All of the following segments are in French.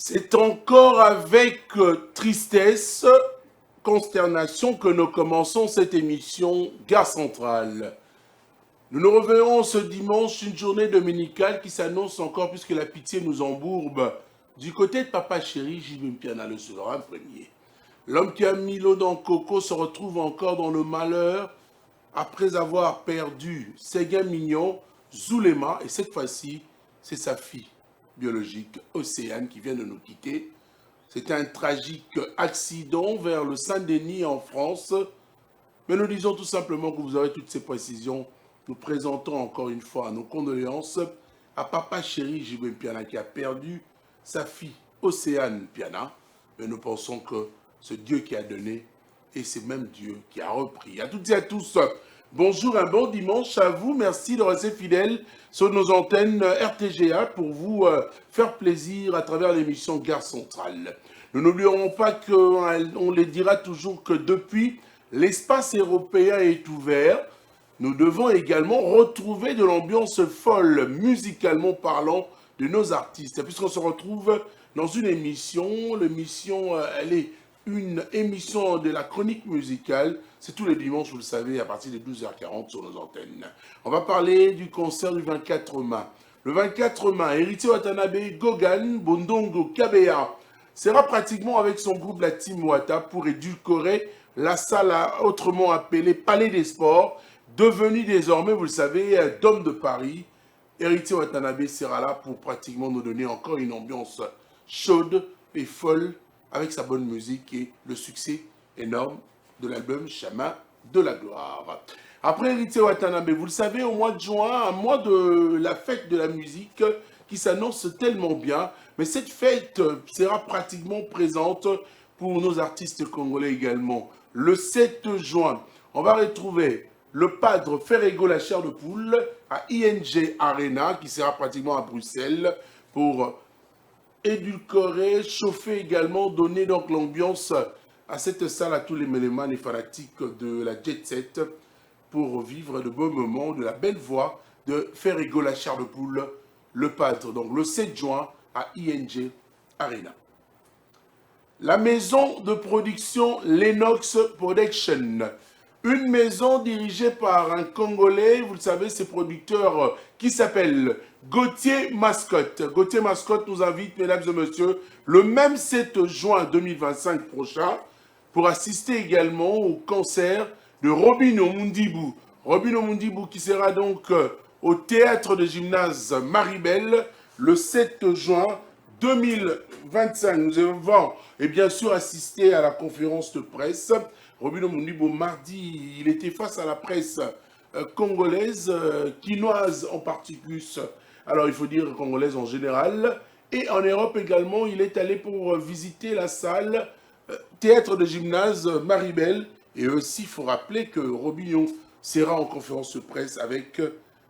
C'est encore avec tristesse, consternation que nous commençons cette émission Gare Centrale. Nous nous reverrons ce dimanche, une journée dominicale qui s'annonce encore puisque la pitié nous embourbe. Du côté de Papa Chéri, J.B. Mpiana le souverain premier. L'homme qui a mis l'eau dans le coco se retrouve encore dans le malheur après avoir perdu Séguin Mignon, Zulema, et cette fois-ci, c'est sa fille biologique, Océane, qui vient de nous quitter. C'était un tragique accident vers le Saint-Denis en France. Mais nous disons tout simplement que vous aurez toutes ces précisions. Nous présentons encore une fois nos condoléances à Papa Chéri J.B. Mpiana qui a perdu sa fille Océane Mpiana. Mais nous pensons que ce Dieu qui a donné et c'est même Dieu qui a repris. À toutes et à tous, bonjour, un bon dimanche à vous. Merci de rester fidèles sur nos antennes RTGA pour vous faire plaisir à travers l'émission Gare Centrale. Nous n'oublierons pas qu'on les dira toujours que depuis l'espace européen est ouvert, nous devons également retrouver de l'ambiance folle, musicalement parlant, de nos artistes. Puisqu'on se retrouve dans une émission, l'émission, elle est une émission de la chronique musicale. C'est tous les dimanches, vous le savez, à partir de 12h40 sur nos antennes. On va parler du concert du 24 mai. Le 24 mai, Héritier Watanabe, Gogan, Bondongo, Kabea sera pratiquement avec son groupe La Team Wata pour édulcorer la salle autrement appelée Palais des Sports, devenue désormais, vous le savez, Dôme de Paris. Héritier Watanabe sera là pour pratiquement nous donner encore une ambiance chaude et folle avec sa bonne musique et le succès énorme de l'album Chemin de la Gloire. Après Héritier Watanabe, vous le savez, au mois de juin, un mois de la fête de la musique qui s'annonce tellement bien, mais cette fête sera pratiquement présente pour nos artistes congolais également. Le 7 juin, on va retrouver le padre Ferrego la chair de poule à ING Arena, qui sera pratiquement à Bruxelles, pour édulcorer, chauffer également, donner donc l'ambiance à cette salle à tous les mélomanes et fanatiques de la jet set pour vivre de beaux moments, de la belle voix de Ferrego la chair de poule, le padre, donc le 7 juin à ING Arena. La maison de production Lennox Production, une maison dirigée par un Congolais, vous le savez, c'est producteur qui s'appelle Gauthier Mascotte. Gauthier Mascotte nous invite, mesdames et messieurs, le même 7 juin 2025 prochain, pour assister également au concert de Robin Omundibou. Robin Omundibou qui sera donc au théâtre de gymnase Maribel le 7 juin 2025. Nous avons et bien sûr assisté à la conférence de presse. Robin Omundibou, mardi, il était face à la presse congolaise, quinoise en particulier. Alors il faut dire congolaise en général. Et en Europe également, il est allé pour visiter la salle théâtre de gymnase Maribel. Et aussi, il faut rappeler que Robinho sera en conférence de presse avec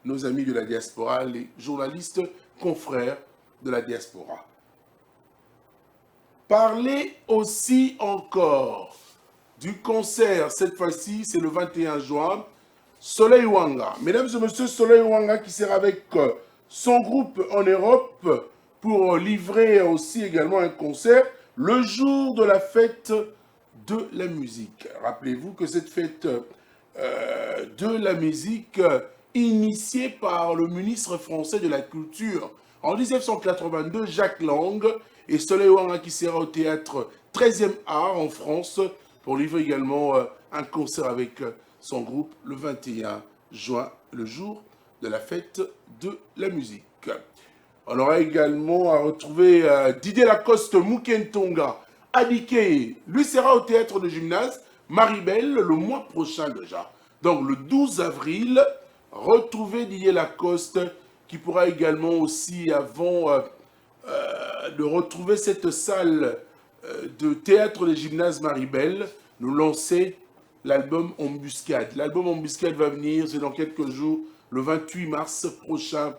nos amis de la diaspora, les journalistes confrères de la diaspora. Parler aussi encore du concert, cette fois-ci, c'est le 21 juin, Soleil Wanga. Mesdames et messieurs, Soleil Wanga qui sera avec son groupe en Europe pour livrer aussi également un concert le jour de la fête de la musique. Rappelez-vous que cette fête de la musique, initiée par le ministre français de la Culture en 1982, Jacques Lang, et Soleil Wanga qui sera au théâtre 13e art en France pour livrer également un concert avec son groupe le 21 juin, le jour de la fête de la musique. On aura également à retrouver Didier Lacoste Mukentonga, Adike. Lui sera au théâtre de gymnase Maribel le mois prochain déjà. Donc le 12 avril, retrouvez Didier Lacoste qui pourra également aussi, avant de retrouver cette salle de théâtre de gymnase Maribel, nous lancer l'album Embuscade. L'album Embuscade va venir, c'est dans quelques jours, le 28 mars prochain.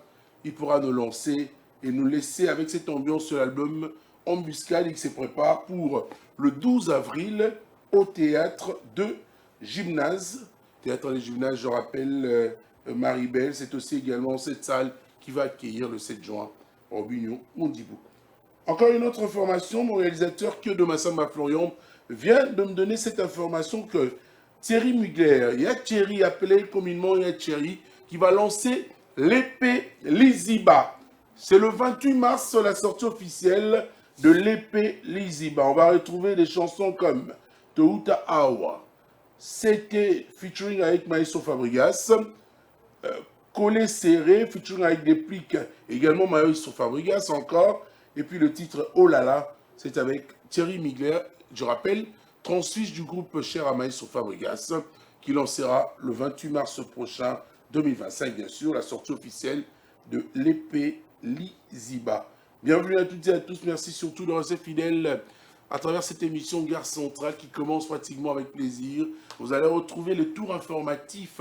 Il pourra nous lancer et nous laisser avec cette ambiance sur l'album Embuscade qui se prépare pour le 12 avril au théâtre de gymnase. Théâtre de gymnase, je rappelle, Maribel, c'est aussi également cette salle qui va accueillir le 7 juin Robinho Mondibou. Encore une autre information, mon réalisateur Kyodo Massamba Florian vient de me donner cette information que Thierry Mugler, il y a Thierry appelé communément, il y a Thierry qui va lancer l'épée Liziba. C'est le 28 mars la sortie officielle de l'épée Liziba. On va retrouver des chansons comme Touta Awa, c'était featuring avec Maestro Fabregas, Collé serré, featuring avec des pliques, également Maestro Fabregas encore, et puis le titre Oh là là, c'est avec Thierry Mugler, je rappelle, transfiche du groupe cher à Maestro Fabregas, qui lancera le 28 mars prochain, 2025 bien sûr, la sortie officielle de l'épée Liziba. Bienvenue à toutes et à tous, merci surtout de rester fidèles à travers cette émission Gare Centrale qui commence pratiquement avec plaisir. Vous allez retrouver le tour informatif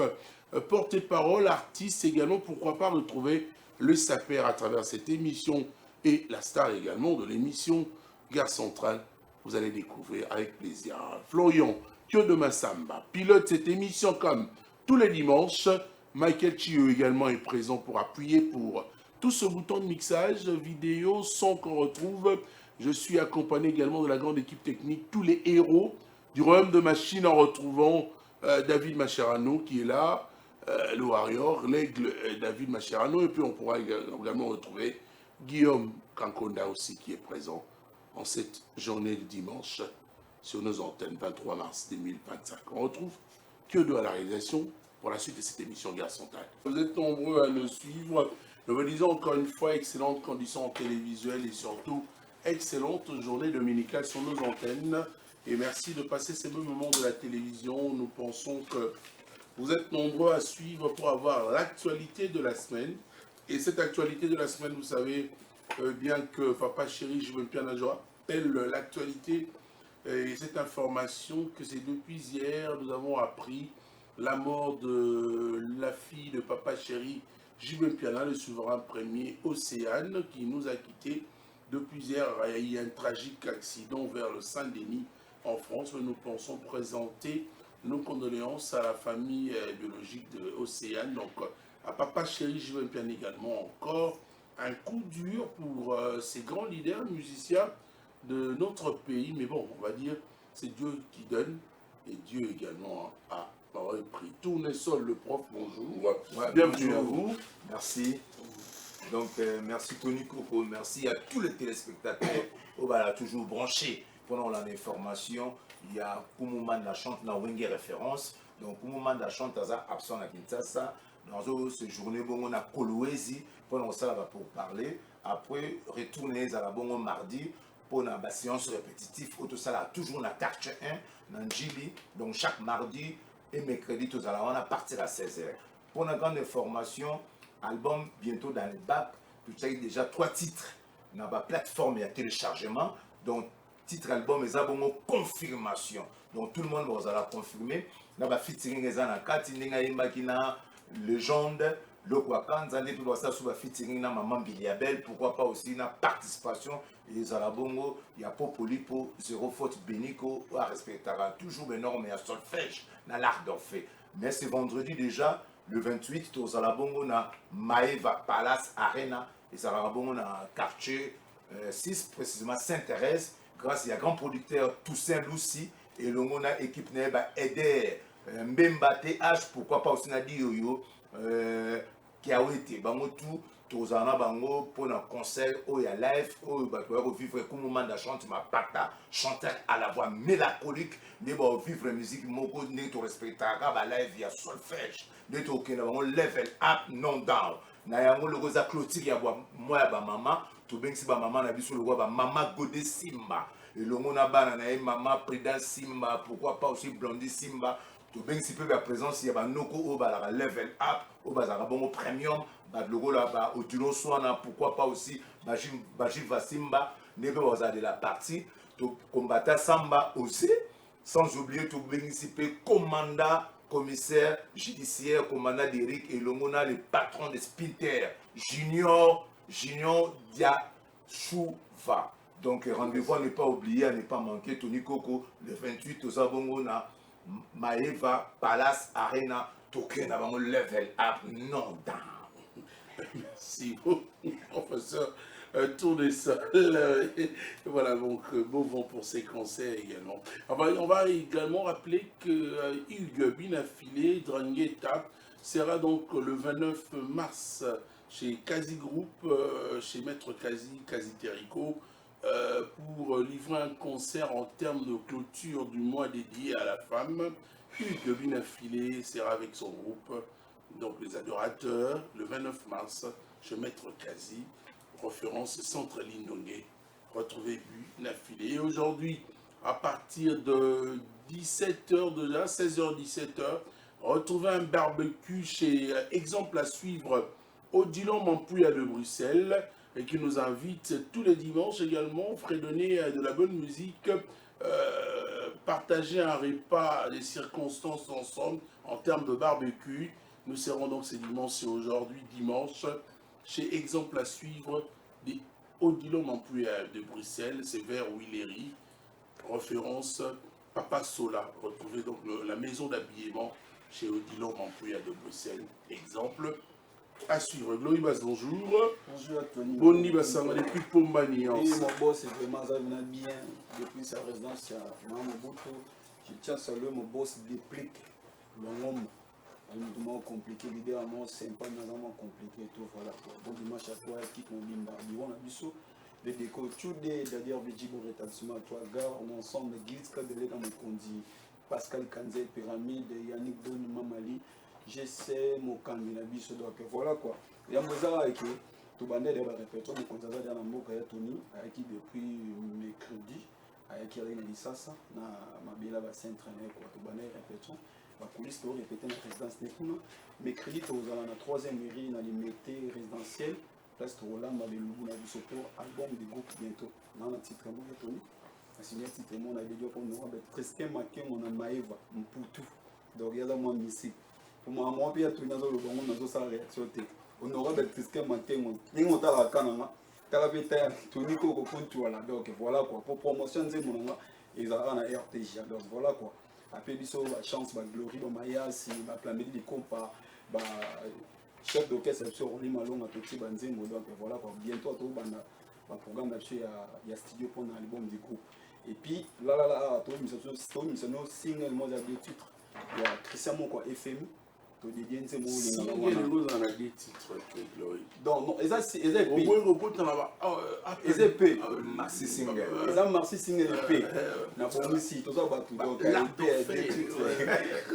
porte-parole, artiste également, pourquoi pas retrouver le saper à travers cette émission et la star également de l'émission Gare Centrale. Vous allez découvrir avec plaisir Florian Kyodo Massamba, pilote cette émission comme tous les dimanches. Michael Chiu également est présent pour appuyer pour tout ce bouton de mixage, vidéo, son qu'on retrouve. Je suis accompagné également de la grande équipe technique, tous les héros du royaume de machine en retrouvant David Macherano qui est là, le Warrior, l'aigle David Macherano, et puis on pourra également retrouver Guillaume Kankonda aussi qui est présent en cette journée de dimanche sur nos antennes, 23 mars 2025. On retrouve Kyodo à la réalisation pour la suite de cette émission Gare Centrale. Vous êtes nombreux à nous suivre. Nous vous disons encore une fois, excellentes conditions télévisuelles et surtout excellente journée dominicale sur nos antennes. Et merci de passer ces mêmes moments de la télévision. Nous pensons que vous êtes nombreux à suivre pour avoir l'actualité de la semaine. Et cette actualité de la semaine, vous savez bien que Papa Chéri, je veux bien rappelle l'actualité et cette information que c'est depuis hier, nous avons appris la mort de la fille de Papa Chéri, J.B. Piana, le souverain premier Océane, qui nous a quittés depuis hier. Il y a eu un tragique accident vers le Saint-Denis en France, mais nous pensons présenter nos condoléances à la famille biologique de Océane, donc à Papa Chéri, J.B. Piana également. Encore un coup dur pour ces grands leaders musiciens de notre pays, mais bon, on va dire, c'est Dieu qui donne, et Dieu également a pris. Tournesol, le prof, bonjour. Ouais, Bienvenue bonjour à vous. Merci. Donc, merci Tony Coco, merci à tous les téléspectateurs. Oh, bah, là, toujours branché pendant l'information. Il y a Koumouman la chante dans Wenge référence. Donc, Koumouman la chante absent à Kinshasa. Dans ce journée, bon, on a Kolwezi pendant ça là pour parler. Après, retourner à la bon mardi pour une séance répétitive. Tout ça là, toujours la carte 1 dans Djili. Donc, chaque mardi et mercredi, tout ça là, on a partir à 16h. Pour une grande information, album bientôt dans les bacs. Tu as déjà 3 titres dans la plateforme et à téléchargement. Donc, titre album, ils ont une confirmation. Donc, tout le monde va la confirmer. Dans la featuring, ils ont la carte, légende, le Kwakanza, les tout ça sous la featuring, na Maman Biliabel, pourquoi pas aussi na participation. Et Zalabongo, il y a Popolipo, Zéro Faute Benico, à respecter toujours les normes et à solfège, dans l'art d'orphée. Mais c'est vendredi déjà. Le 28, au Zalabongo, na Maeva Palace Arena, et Zalabongo, na quartier 6, précisément Sainte-Thérèse, grâce à grand producteur Toussaint Lucie, et le monde a équipe n'a aidé Mbemba TH, pourquoi pas aussi na dit Yoyo, qui a été, bango tout, tozana bango, pour un concert, où il y a live, où il va vivre comme moment de chanter ma pata, chanteur à la voix mélancolique, ne va vivre musique, moko, ne te respectera, ba live, il y a solfège. De token level up non down na yango le rosa clôture ya moi ba maman to bengsi ba maman na biso le ba maman Godé Simba et le mona bana na maman Prida Simba, pourquoi pas aussi Blondie Simba to bengsi peu ba présence ya ba noko o ba la level up o ba za bongo premium ba logo là ba otino soana, pourquoi pas aussi Bajim Simba ne ba de la partie to combattre Samba aussi, sans oublier to bengsi peu commanda commissaire judiciaire, commandant d'Eric et Lomona, le patron de Spinter, Junior Diachouva. Donc rendez-vous à ne pas oublier, à ne pas manquer, Tony Coco, le 28 au Zabongona, Maeva Palace Arena, Token avant le level up, non down. Merci beaucoup, professeur. tour des sols. Voilà, donc beau vent pour ces concerts également. On va également rappeler que Hugues Binafilé, Drangheta, sera donc le 29 mars chez Kazi Group, chez Maître Kazi, Kazi Terrico, pour livrer un concert en termes de clôture du mois dédié à la femme. Hugues Binafilé sera avec son groupe, donc les adorateurs, le 29 mars, chez Maître Kazi, référence Centre Lindongue. Retrouvez Binafilé. Et aujourd'hui, à partir de 17h déjà, 16h-17h, retrouvez un barbecue chez Exemple à suivre, Odilon Mampouya de Bruxelles, et qui nous invite tous les dimanches également, fredonner de la bonne musique, partager un repas, des circonstances ensemble en termes de barbecue. Nous serons donc ces dimanches et aujourd'hui dimanche chez Exemple à suivre des Odilon Mampouya de Bruxelles, c'est vers Willery, référence Papa Sola. Retrouvez donc la maison d'habillement chez Odilon Mampouya de Bruxelles. Exemple à suivre. Glory Bass, bonjour. Bonjour à Tony. Boni Bassanga depuis Pombani. Oui, mon boss est vraiment ça vient bien depuis sa résidence à Mamobuto. Je tiens à saluer mon boss Déplique, le homme. Un moment compliqué, l'idée à moi sympa, mais vraiment compliqué. Tout voilà. Bon dimanche à toi, quitte mon bimba. Bon abisso. Les décos, tout des d'ailleurs, Vijibo rétablissement à toi, gare, on ensemble, Guiz Kadele dans mon condi, Pascal Kanze, Pyramide, Yannick Doni, Mamali. J'essaie mon candidat biso donc voilà quoi. Il y a Mozart avec tout bandé de la répétition de Konzaza dans la Moka Tony avec qui depuis mercredi avec qui il a dit ça na mabila va s'entraîner quoi tout bandé répétition la police doit répéter la résidence nekuna mercredi to za na troisième mairie na limité résidentiel place to Roland ba belubu na biso pour album de groupe bientôt na na titre mo Tony a signé titre mo na dédié pour nous avec Tristan Makin on a Maeva Mputu donc il y a là moi ici pour moi puis tout dans le bon on a ça réaction té on aura des Tristan Makin ni on t'a la canana t'a beta Tony ko ko puntu voilà donc voilà quoi pour promotion c'est mon ils aura na RTG donc voilà quoi après biso la chance ba glory ba maya si ba planer des compas ba chef d'orchestre sur Oli Malonga petit banzembo donc voilà quoi bientôt tout bana ba programme là-dessus il y a studio pour l'album du groupe et puis là tout nous single moi des titres il y a Christian Moko FMI to dédié nze mo les mots dans la des titres Glory. donc non eza Au moins au bout de la eza p Maxi single. eza merci single p na pomisi to ça batu donc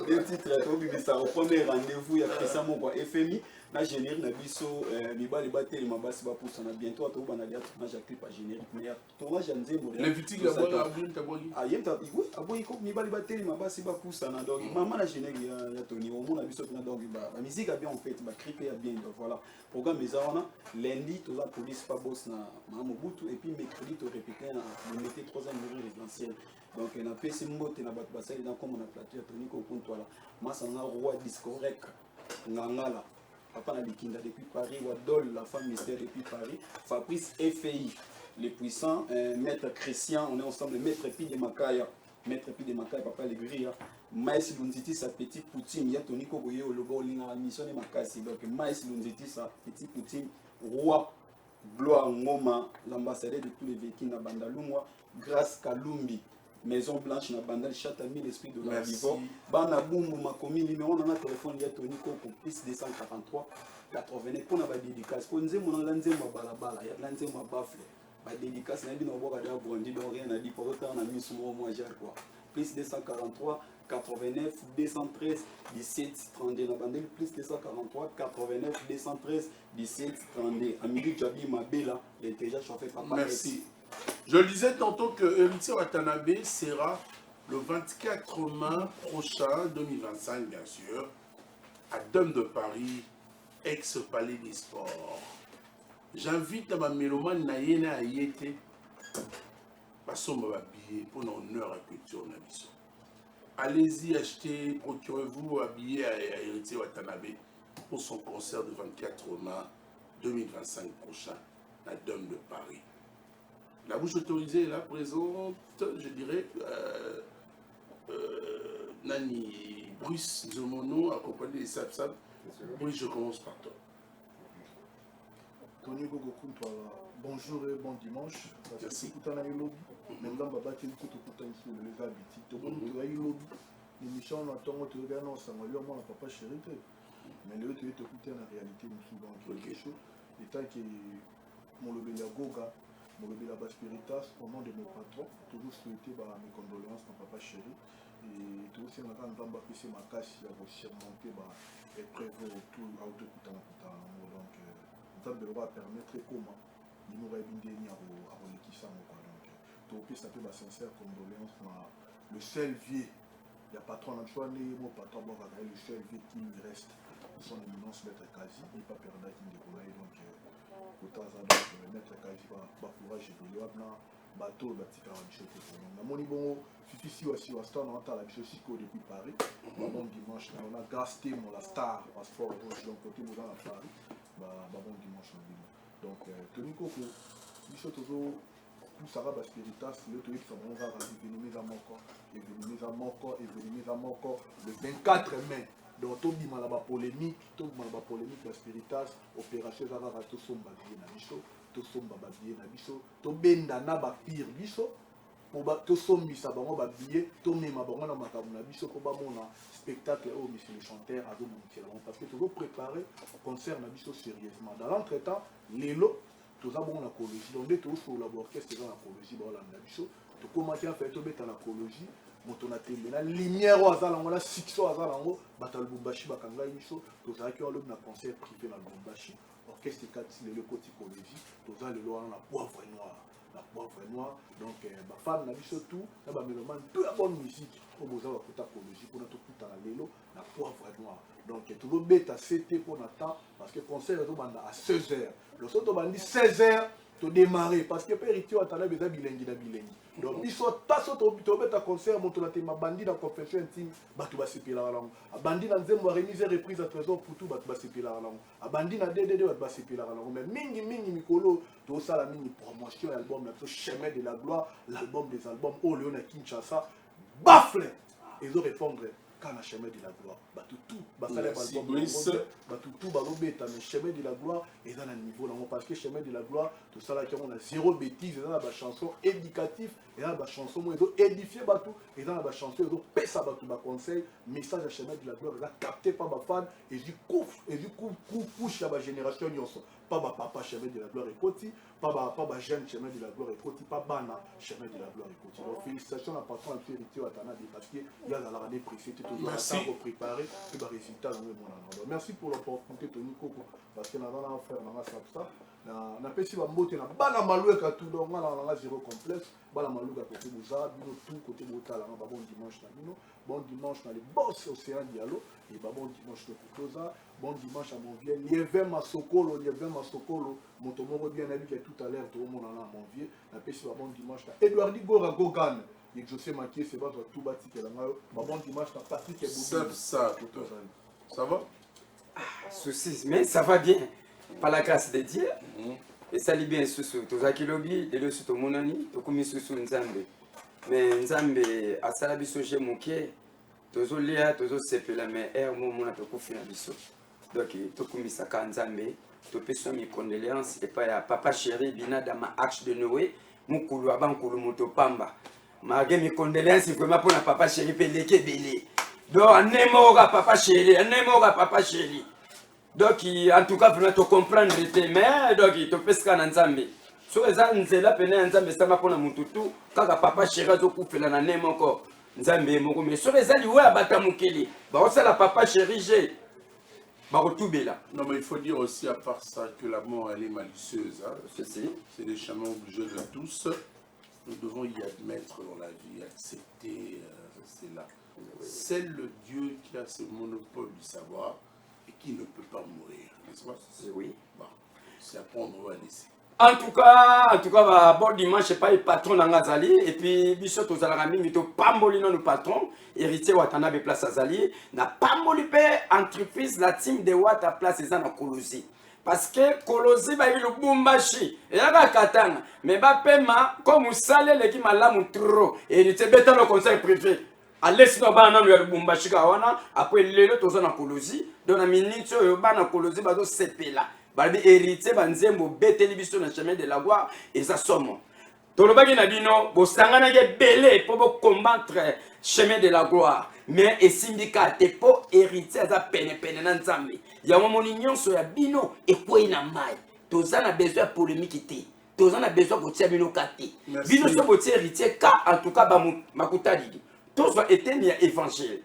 des titres to bibisa au premier rendez-vous il y a Christian Moko FMI na générique na biso mibali bateli mabasi ba poussa na bientôt to bana dia tournage à clip à générique mais tournage nzembo les vitiges là bas taboli ah yenta oui aboyi ko mibali bateli mabasi ba poussa na donc maman na générique ya Tony au monde na biso na donc ba musique a bien en fait ba clip a bien donc voilà programme les ona lundi to la police pas boss na Mamobutu et puis mercredi to répéter na le métier troisième mairie résidentielle donc na PC mbote na bat basali na comme on a plateau Tony ko punto là masanga roi discorrect ngangala papa na Likinda depuis Paris, Wadol, la femme mystère depuis Paris, Fabrice FI, les puissants, Maître Christian, on est ensemble, Maître Pi de Makaya, Papa Legria, Maïs Lunziti, sa petite Poutine, Yatoni Koboye, au logo, l'ina mission de Makasi, donc Maïs Lunziti, sa petite Poutine, roi, gloire Ngoma, l'ambassadeur de tous les véhicules na Bandalumwa, grâce Kalumbi. Maison Blanche na bandal Chatami l'esprit de la vivant bana bumbu makomi numéro na téléphone ya Tony Koko plus 243 89 pour na ba dédicace pour nzembo na nzembo balabala ya nzembo bafle ba dédicace na bino boka da bondi donc rien à dire pour autant na misu moi j'ai quoi plus 243 89 213 17 32 na bandel plus 243 89 213 17 32 Amélie Jabi Mabela l'intelligence chauffeur papa merci. Je le disais tantôt que Héritier Watanabe sera le 24 mai prochain, 2025 bien sûr, à Dôme de Paris, ex-palais des sports. J'invite ma mélomane Nayena à y être, parce qu'on va habiller pour l'honneur et culture Nabiso. Allez-y acheter, procurez-vous un billet à Héritier Watanabe pour son concert du 24 mai 2025 prochain à Dôme de Paris. La bouche autorisée est là présente, je dirais, Nani Bruce Zomono, accompagné des Sapsap. Oui, je commence par toi. Tony Gogo Kuntwala, bonjour et bon dimanche. Merci. Même dans Baba Téliko, tu peux sur les habitudes. Tu peux lobby. L'émission, on attend, tu regardes, on s'en va lui, on n'a pas chéri. Mais le tu es écouté en réalité, nous souvent quelque chose. Et tant que mon lobby la Goga, mon lobby la Baspiritas, au nom de mon patron, toujours souhaité mes condoléances à papa chéri. Et tout aussi, on a quand même c'est ma casse, il y a surmonté épreuve tout à autour donc ça va permettre comment il nous aurait bien déni à l'équipe donc tout ça peut ma sincère condoléance le seul vieux il n'y a pas trop de choix mon patron le seul vieux qui lui reste son éminence maître quasi il pas perdre qui décolle donc autant ça donc maître quasi va courage et bateau batika wa biso te na moni bongo fifi wa star na ta la biso siko depuis Paris bon dimanche on a gasté mon la star passeport rouge donc côté mo dans Paris bon dimanche donc Tony Koko biso toujours tout ça va Baspiritas le truc ça on va événement à moko le 24 mai donc tout bima la polémique Baspiritas opération ça va tout somba na biso to somba ba billet na biso to benda na ba pire biso po ba to sombisa bango ba billet to mema bango na makambo na biso po ba mona spectacle au monsieur le chanteur a domonter parce que to préparer concert na biso sérieusement dans l'entretemps lelo to za bongo na cologie donc dès to so la orchestre dans la cologie ba la na biso to commencer à faire to beta la cologie moto na tembe na lumière au azala ngona sixo azala ngo batal Lubumbashi bakanga biso to za ki na concert privé na Lubumbashi orchestre 4 le côté cologie tous les lois la poivre noir donc ma femme na biso tout na ba mélomane tout la bonne musique au boza wa kota cologie pour notre tout à lelo la poivre noir donc tout le bêta c'était pour temps parce que concert to banda à 16h le soto bandi 16h to démarrer parce que péritio atala beza bilengi na bilengi donc biso taso to beta concert moto na tema bandi na confession intime batu basepela lango bandi na nzembo remise reprise à trésor pour tout batu basepela lango bandi na DDD batu basepela lango mais mingi mikolo to sala mingi promotion album na chemin de la gloire l'album des albums au Léon à Kinshasa bafle et zo répondre quand la chemin de la gloire batu tout basala album batu tout balobeta mais chemin de la gloire et dans le niveau là parce que chemin de la gloire tout ça là qui on a zéro bêtise dans la chanson éducative et dans la chanson moi édifier batu et dans la chanson pesa batu ba conseil message à chemin de la gloire là capté par ma fan et du coup couche à ma génération nyonso pas ma papa chemin de la gloire et koti pas ma jeune chemin de la gloire et koti pas bana chemin de la gloire et koti donc félicitations à patron à héritier à Tana parce que il y a dans la année précédée toujours à temps préparer que ba résultat dans le monde. Merci pour l'opportunité Tony Koko parce que na dans faire na ça na pesi ba mbote na bana maluka tout donc na zéro complexe bana maluka côté boza bino tout côté botala na bon dimanche na bino bon dimanche na les boss océan dialo et bon dimanche na kutoza bon dimanche à mon vieux Lievin Masokolo moto moko bien abi qui tout à l'heure tout le monde na mon vieux na pesi ba bon dimanche na Edouard Gora Gogan et José Makié c'est pas tout bati que la bon dimanche na Patrick Eboubi ça va soucis mais ça va bien par la grâce de Dieu et ça libère susu tozaki lobi et le suto monani tokumi susu nzambe mais nzambe asala biso je moké tozo lia tozo sepela mais er momona tokufina biso donc tokumi saka nzambe topesa mi condoléances et pas ya papa chéri binada ma arche de Noé mukulu abankulu moto pamba ma mi condoléances vraiment pour na papa chéri peleke belé donc anemoga papa chéri donc en tout cas vraiment to comprendre mais donc to peska na nzambe so eza nzela pene nzambe sama pona mututu kaka papa chéri zo kufela na nemoko nzambe moko mais so eza liwe abata mukeli ba osala papa chéri je ba retoubela. Non mais il faut dire aussi à part ça que la mort elle est malicieuse hein. C'est des chemins obligés de tous. Nous devons y admettre dans la vie, accepter c'est là. C'est le Dieu qui a ce monopole du savoir et qui ne peut pas mourir, n'est-ce pas? Oui. Bon, c'est à prendre ou à laisser. En tout cas, bon dimanche, pas le patron d'Angazali, et puis, biso to zalarami, mito pamboli non le patron, héritier Watana be place Azali, na pamboli pe entreprise la team de Wata place ezana na Kolosi. Parce que Kolosi ba le Lubumbashi, et la katana, mais ba pema comme usale le ki malamu trop, héritier beta le conseil privé. Allez sinon bana no Lubumbashi ka wana, après lelo to zana Kolosi, dans la minute yo bana Kolosi ba do sepela. balobi héritier banzembo beteli biso na chemin de la gloire eza somo tolobaki na bino bosanganaki ebele mpo bocombattre chemin de la gloire mais esindika te mpo héritier aza penepene na nzambe yango moni nyonso ya bino ekwei na mai toza na besoin ya polémique te toza na besoin kotia bino ka te bino so botia héritier ka en tout cas makuta didi tozwa eteni ya évangile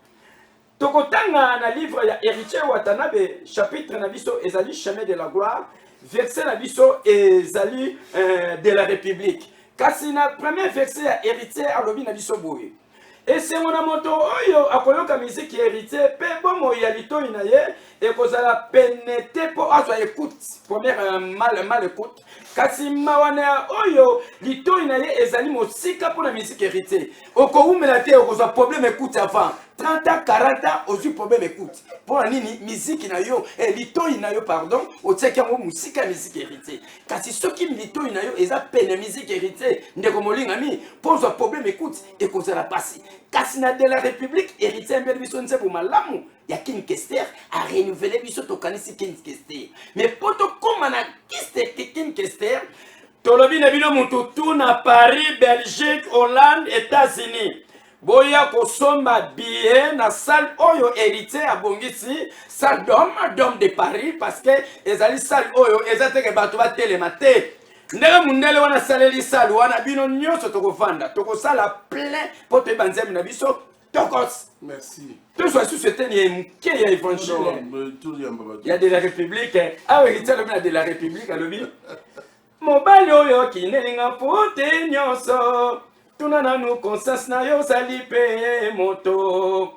tokotanga na livre ya héritier Watanabe chapitre na biso ezali chemin de la gloire verset na biso ezali de la république kasi na premier verset ya héritier alobi na biso boye esengo na moto oyo akoyoka miziki héritier pe bomo ya litoi na ye ekozala pene te mpo azwa écoute première mal écoute kasi mawana oyo litoi na ye ezali mosika mpona miziki héritier okoumela te okozwa problème écoute avant 30 ans 40 ans ozwi problème écoute mpona nini miziki na yo litoi na yo pardon otiaki yango mosika ya miziki héritier kasi soki litoi na yo eza pene miziki héritier ndeko molingami mpo ozwa problème écoute ekozala pasi kasi na de la république héritier mbeli biso nzembo malamu ya King Kester a renouvelé biso tokanisi King Kester mais mpo tokóma na kiste King Kester tolobi na bino motu tu na Paris Belgique Hollande États-Unis boya kosomba billet na salle oyo héritier abongisi salle d'homme de Paris parce que ezali salle oyo eza teke bato batelema te ndenge mundele wana saleli salle wana bino nyonso tokofanda tokosala plein mpo toyeba nzembo na biso tokos. Merci. Tout soit sous cette année, qui est évangile. Il y a de la République. Ah oui, il y a de la République à l'objet. Mon balio yo qui n'est pas pour te nyonso. Tout n'a nous conscience na yo salipe moto.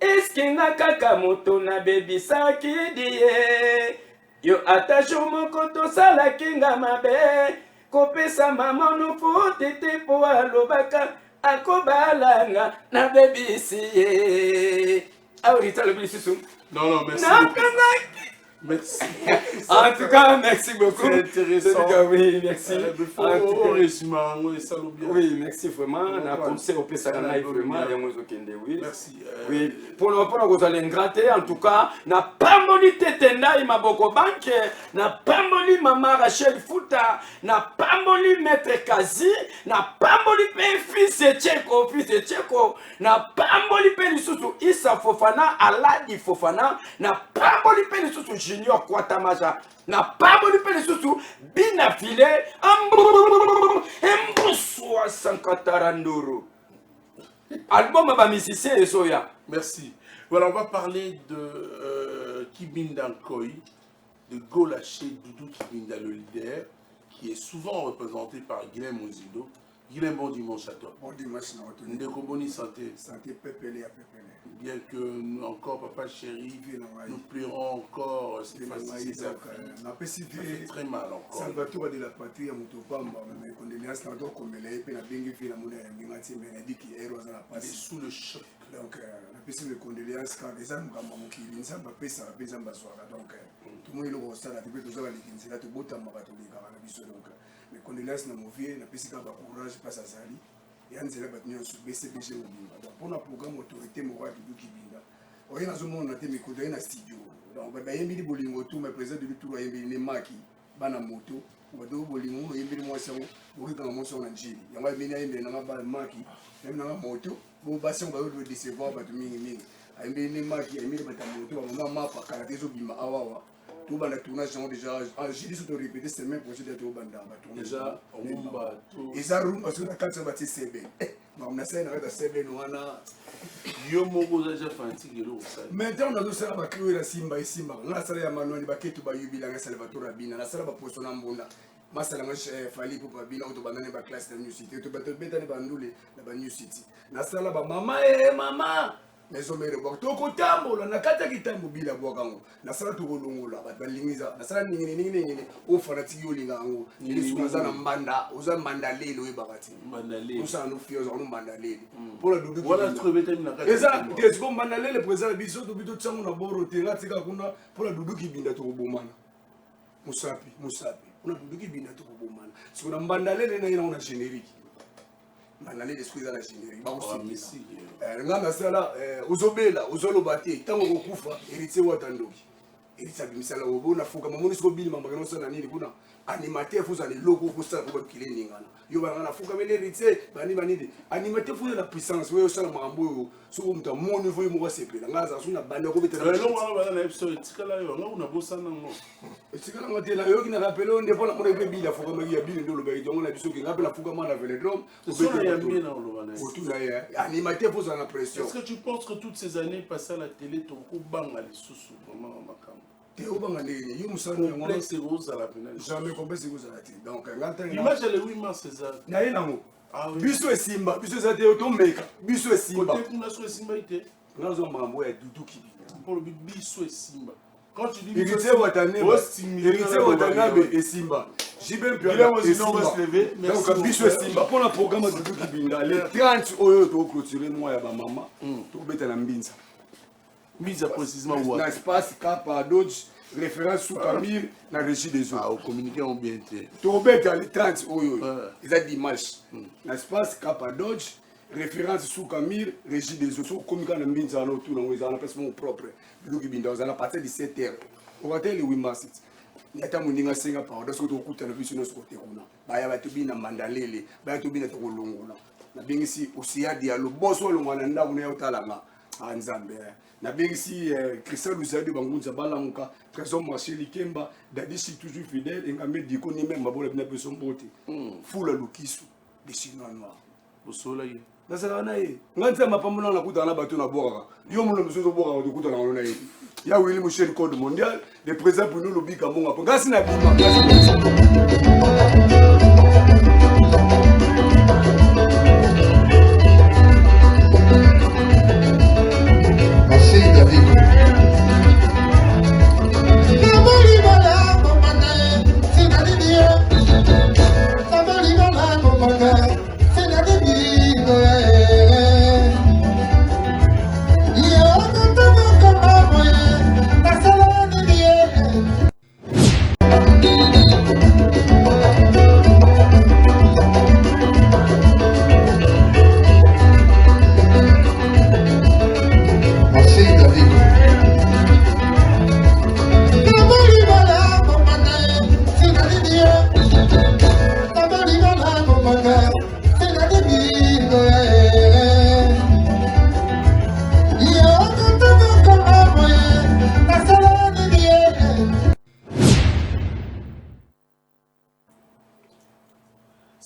Est-ce qu'il n'a kaka moto na baby sa qui dit yo attache mon koto sala kinga mabe. Kopesa maman nous faut te pour alobaka. Akobalanga na bebisi ahorita le bisusu non merci merci en tout cas merci beaucoup c'est intéressant oui merci oui merci vraiment na conseil au pesaka na vraiment ya mozo kende oui merci oui pour que vous allez gratter en tout cas na pamboli tetenda maboko banque na pamboli mama Rachel Futa na pamboli maître Kazi na pamboli pe fils Tcheko na pamboli pe lisusu Issa Fofana Aladi Fofana na pamboli pe lisusu Junior Kwatamaja na pamboli pe lisusu Bina File Mbuswa Sankatarandoro album ba musicien et soya. Merci. Voilà, on va parler de Kibinda Nkoy, de Golaché Doudou Kibinda, le leader, qui est souvent représenté par Guilhem Mozido. Guilhem, bon dimanche à toi. Bon dimanche, Ndeko Boni santé. Santé pépélé à pépélé. Bien que nous, encore, papa chéri, nous pleurons encore cette fois-ci. Ça fait très mal encore. Salvatore de la patrie, à Moutopamba, mes condoléances, n'a pas comme elle a été la Benguefi, la monnaie, la Benedicte, qui est dans la patrie. Sous le choc. Donc, la personne de condoléances, quand les âmes, comme mon qui ne savent pas payer, ça va payer, ça va soir. Donc, tout le monde est au stade, la tête, tout ça, c'est là, tout beau temps, ma bateau, donc, les condoléances, n'a pas fait, la personne qui a courage, passe à Zali. Et on s'est battu sur BCBG. Donc, pour le programme autorité morale de Kibinda, on a un été mes collègues dans le studio. Donc, on a mis Bolingo, tout, mais président de l'Outour, il y a mis les Maki, Banamoto, on a dit Bolingo, il y a mis moi, on a dit mon Angélie. Il y a mis les Maki, il y a mis la moto, on va se décevoir, il y a mis les Maki, il y a mis les Moto, on a mis par Karaté, Zobima, Awawa. Tout le tournage déjà, j'ai dit que je répéter c'est même projet d'être au Banda. Déjà, on va tout. Et ça, on a quand ça va te CB. On a ça, on a CB, nous on a. Yomo déjà fanti ça. Maintenant, on a ça va créer la Simba et Simba. On a ça ya Manuel Baketu ba yubila na Salvatore Bina. On a ça va poser na mbona. Masala nga fali pour Bina auto banane ba classe de New City. To bato beta ne bandule na ba New City. Na sala ba mama mama. Les hommes de bord, toko tambo, la nakata kitambo bila bokango. Na sala toko longola, ba balingiza. Na sala nini o fanati yo lingango. Ni sunaza na mbanda, oza mandalelo e bakati. Mandalelo. Osa no fioza no mandalelo. Pour la doudou. Voilà trouver tellement na kata. Eza, qu'est-ce qu'on mandalelo présent biso to bito tsango na boro tenga tika kuna pour la doudou ki binda to bomana. Musapi. Pour la doudou ki binda to bomana. Sur na mandalelo na ina ona générique. Mandalelo eskuiza na générique. Ba aussi. Nga nasala uzobela uzolobate tango kokufa héritier watandoki et ça bimisa la obo na fuka mamoni so bili mambaka no sana nini kuna animateur fuza les logos pour ça pour qu'il ningana yo ba na fuka mele rite bani bani animateur fuza la puissance we sala mambo so mta mon niveau mo sepela ngaza suna bande ko betela non wana bana na episode tikala yo nga una bosana ngo tikala ngotela yo kina rappelé on dépend la mo be bili fuka ma ya bili ndolo ba idongo na biso ki ngapela fuka ma na velodrome so ya bien na lo bana animateur fuza na pression. Est-ce que tu penses que toutes ces années passées à la télé ton ko banga les sous vraiment makam Théo Bangané, you musano complexe rose à la pénale. Jamais complexe rose à la télé. Donc, l'image elle est 8 mars César. Naïe nango. Ah oui. Biso et Simba, biso ça Théo Tomeka, biso et Simba. Côté kuna so Simba ité. Nous on mambo ya Doudou qui. Pour le biso et Simba. Quand tu dis Héritier Watanabe, Héritier Watanabe et Simba. J'ai bien pu aller et Simba. Donc, biso et Simba pour le programme de Doudou qui binda. Les 30 oyo to clôturer moi ya ba maman. To beta na mbinza. Mise à précisément où l'espace Cap à Dodge, référence sous Camille, la régie des eaux. Ah, au communiqué ont bien été. Tourbe dans les 30 oyo. Ils ont dimanche. L'espace Cap à Dodge, référence sous Camille, régie des eaux. So communiqué en mbinza no tout dans les emplacements propres. Le qui binda à partir de 7h. On va le 8 mars. Yata muninga senga pa oda so to kuta na biso no skote kuna. Baya ba to bina mandalele, baya to bina to kolongola. Na bingisi osiadi ya lo boso lo ngwana nda kuna yotalanga. Anzambe na bengisi Christian Luzadi bangunza balamuka trésor marché likemba dadisi toujours fidèle engambe diko ni même mabola bina peso mbote fula lukisu de chinois noir au soleil nasala na ye nganza mapambola na kuta na bato na boka yo muno musozo boka to kuta na ye ya wili Michel code mondial le président pour nous lobika monga po ngasi na bima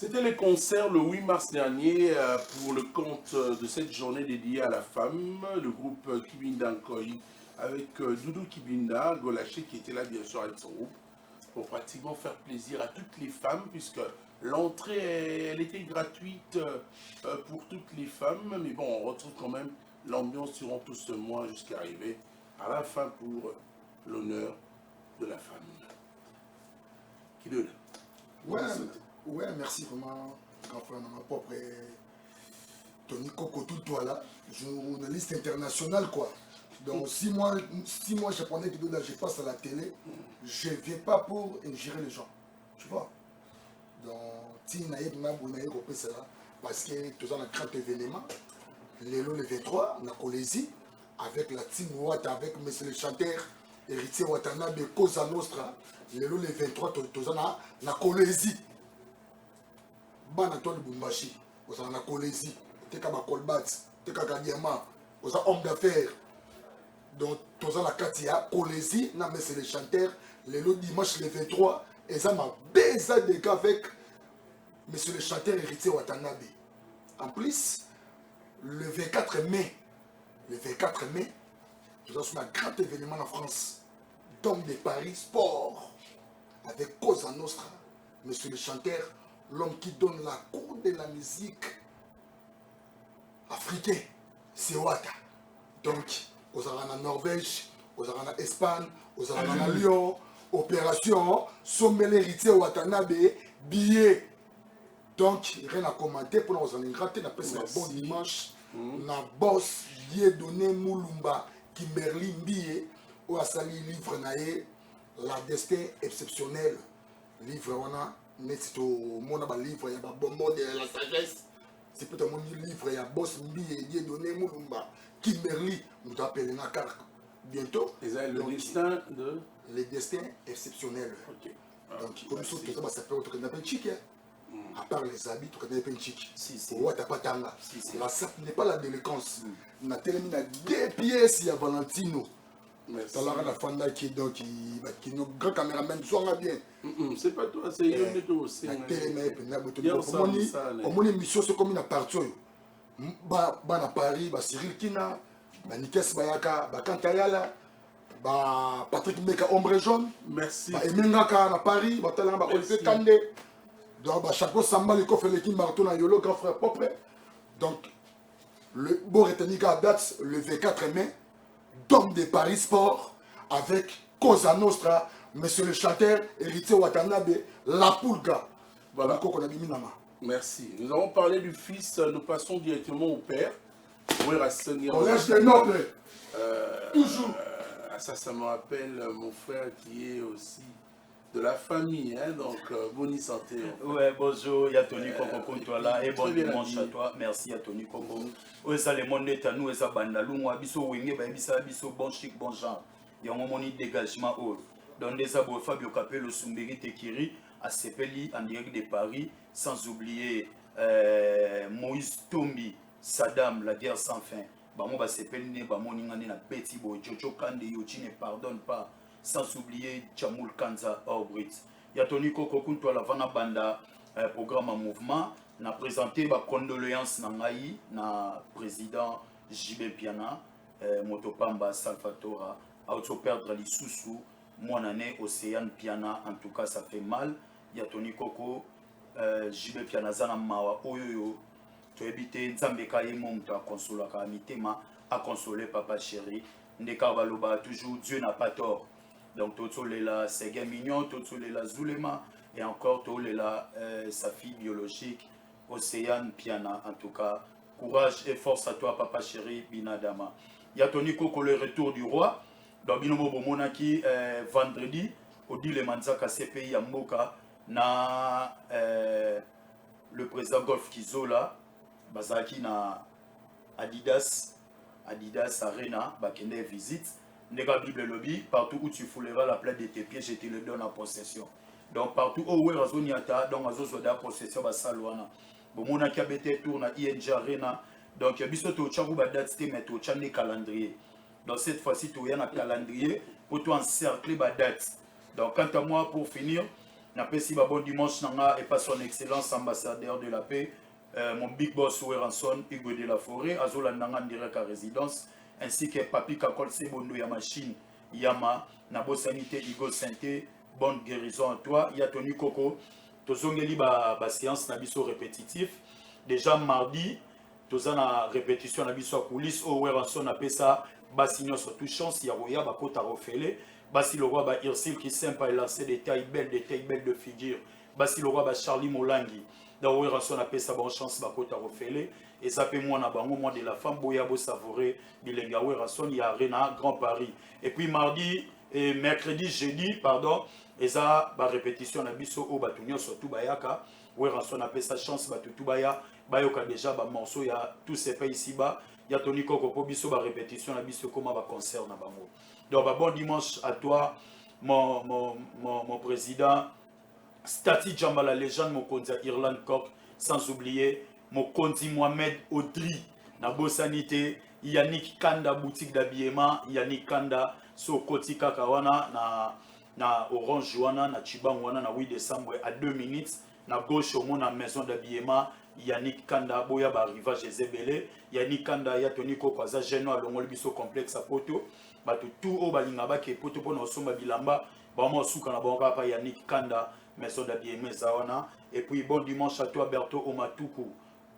C'était le concert le 8 mars dernier pour le compte de cette journée dédiée à la femme, le groupe Kibinda Nkoyi avec Doudou Kibinda, Golaché qui était là bien sûr avec son groupe pour pratiquement faire plaisir à toutes les femmes puisque l'entrée elle était gratuite pour toutes les femmes mais bon on retrouve quand même l'ambiance durant tout ce mois jusqu'à arriver à la fin pour l'honneur de la femme. Qui de là? Ouais, merci vraiment, grand frère, ma propre Tony Coco, tout toi là, journaliste international quoi. Donc 6 mois japonais que je passe à la télé, je ne viens pas pour ingérer les gens, tu vois. Donc, parce que tout un grand événement, le 23, on a Colésie, avec la team Watt, avec monsieur le chanteur, Héritier Watanabe, Cosa Nostra, le 23, tout a Colésie. Bana to Lubumbashi, on a Colésie, teka ba Colbat, teka Gadiama, on a homme d'affaires. Donc, tous la Katia, Colésie, na mais c'est les chanteurs, le dimanche le 23, et ça m'a baisé des cas avec monsieur le chanteur Héritier Watanabe. En plus, le 24 mai, tout ça c'est un grand événement en France, Dôme de Paris, sport, avec Cosa Nostra, monsieur le chanteur, l'homme qui donne la cour de la musique africaine, c'est Wata. Donc, aux en Norvège, aux en Espagne, aux en Lyon, opération, sommet l'héritier Watanabe, billet. Donc, rien à commenter pour nous en gratter, on un bon dimanche. Na boss, billet donné Moulumba, Kimberly billet, ou à sali livre naé, la destin exceptionnel. Livre, on a. Mais c'est au monde à livre, il y a un bon mot de la sagesse. C'est peut-être mon livre, il y a boss billet donné Moulumba, Kimberly, nous appelons la carte. bientôt. Et ça, le Donc, destin de... Les destins exceptionnels. Ok. Donc, comme ça, tout ça s'appelle autre que chic. À part les habits, tout que un chic. Ouais, t'as pas tanga. La sape n'est pas la délinquance. On a tellement deux pièces, il y a Valentino. T'as la fanda qui est donc, qui est grand caméraman, soit bien. C'est pas toi, c'est Yoneto aussi. Au moins, l'émission, c'est comme une partie. Bah, à Paris, bah, Cyril Kina, bah, Nikes Bayaka, bah, Kantayala. Bah, Patrick Meka Ombre Jaune. Merci. Bah, Emengaka à Paris, bah, Talamba Olivier Kandé. Donc, bah, chaque fois, Samba, les coffres, les Marteau, na Yolo, grand frère propre. Donc, le beau Retenika date le 24 mai, Dôme de Paris Sport, avec Cosa Nostra, monsieur le chanteur, héritier Watanabe, La Pulga. Voilà. Merci. Nous avons parlé du fils, nous passons directement au père. Collège des Nobles. Toujours. Ça me rappelle mon frère qui est aussi de la famille, hein, donc bonne santé. Ouais, bonjour, Yatoni Koko, toi là, et bon dimanche à toi. Merci, Yatoni Koko. Oui, ça, le monde est à nous, et ça, Bandalou, moi, biso, wenge, biso, bon chic, bon genre. Il y a un moment de dégagement haut. Dans des abos, Fabio Capello, Sumberi, Tekiri, à Sepeli, en direct de Paris, sans oublier Moïse Tombi, Saddam, la guerre sans fin. Bamo ba sepeli ba moningane na Betty Boy, Jojo Kande Yochi ne pardonne pas, sans oublier Chamoul Kanza Orbrit. Yatoni Koko Kunto la Vana Banda programme en mouvement na présenté ba condoléances na ngai na président JB Piana Motopamba Salvatora auto perdre lisusu mon année Océane Piana, en tout cas ça fait mal. Yatoni Koko JB Piana zana mawa oyoyo tu habité Nzambeka et Monta consoler mitema à consoler papa chéri ndeka baloba toujours Dieu n'a pas tort. Donc tout là c'est mignon, tout là Zulema et encore tout là sa fille biologique Océane Piana. En tout cas courage et force à toi papa chéri Binadama. Yatoni Koko le retour du roi dans Binomo Bomonaki vendredi au dit le Manzaka CPI à Mboka na le président Golf Kizola Bazaki na Adidas Arena, Bakende visite, Nega Bible Lobby, partout où tu fouleras la plaie de tes pieds, je te le donne en possession. Donc partout où tu as donc Azozoda possession, Basalouana. Bomona Kabete tourne à ING Arena, donc Biso to Tchabou Badat, mais tu as un calendrier. Donc cette fois-ci, tu as un calendrier pour toi encercler Badat. Donc quant à moi, pour finir, Napesi Babon Dimanche Nanga et pas son excellence ambassadeur de la paix. Mon big boss Oueranson, Hugo de la Forêt, Azola Nangan direct à résidence, ainsi que Papi Kakol Sebondo Yamachine, Yama, Nabo Sanité, Hugo Santé, bonne guérison à toi, Yatoni Koko, Tozongeli ba séance Nabiso répétitif. Déjà mardi, Tozana répétition Nabiso coulisses, Oueranson a fait ça, Bassignon sur toute chance, Yaroya, Bakota Rofele, Bassi le roi Irsil qui sympa et lancé des tailles belles de figure, Bassi le roi Charlie Molangi. Dans Oueranson a fait sa bonne chance, Bakota Rofele, et ça fait moi de la femme, Boyabo Savouré, Bilenga Oueranson, il y a Arena, Grand Paris. Et puis mardi, et mercredi, jeudi, pardon, et ça, la répétition, na biso au Batunio sur Toubayaka, Oueranson a fait sa chance, Batutubaya, Bayoka déjà, morceau, il y a tous ces pays ici-bas, il y a Tony Koko, biso, la répétition, na biso, comment va concert, na bango. Donc, bon dimanche à toi, mon président. Stati Djamba, la légende Mokonzi Irland Coq, sans oublier Mokonzi Mohamed Audry, Nabo Sanité, Yannick Kanda, boutique d'habillement, Yannick Kanda, Sokoti Kakawana, na Orange Joana, na Chibangwana, na 8 décembre à 2 minutes, na gauche au monde, na maison d'habillement, Yannick Kanda, Boya Barrivage et Zebele, Yannick Kanda, Yatoni Kokwaza, Geno, Alongol Biso complexe à Poto, Batu tout au Balingaba qui est Poto pour nos sommes Bilamba, Bama Souka na Bonga, Yannick Kanda, maison d'habillement Zawana. Et puis bon dimanche à toi Berto Omatuku,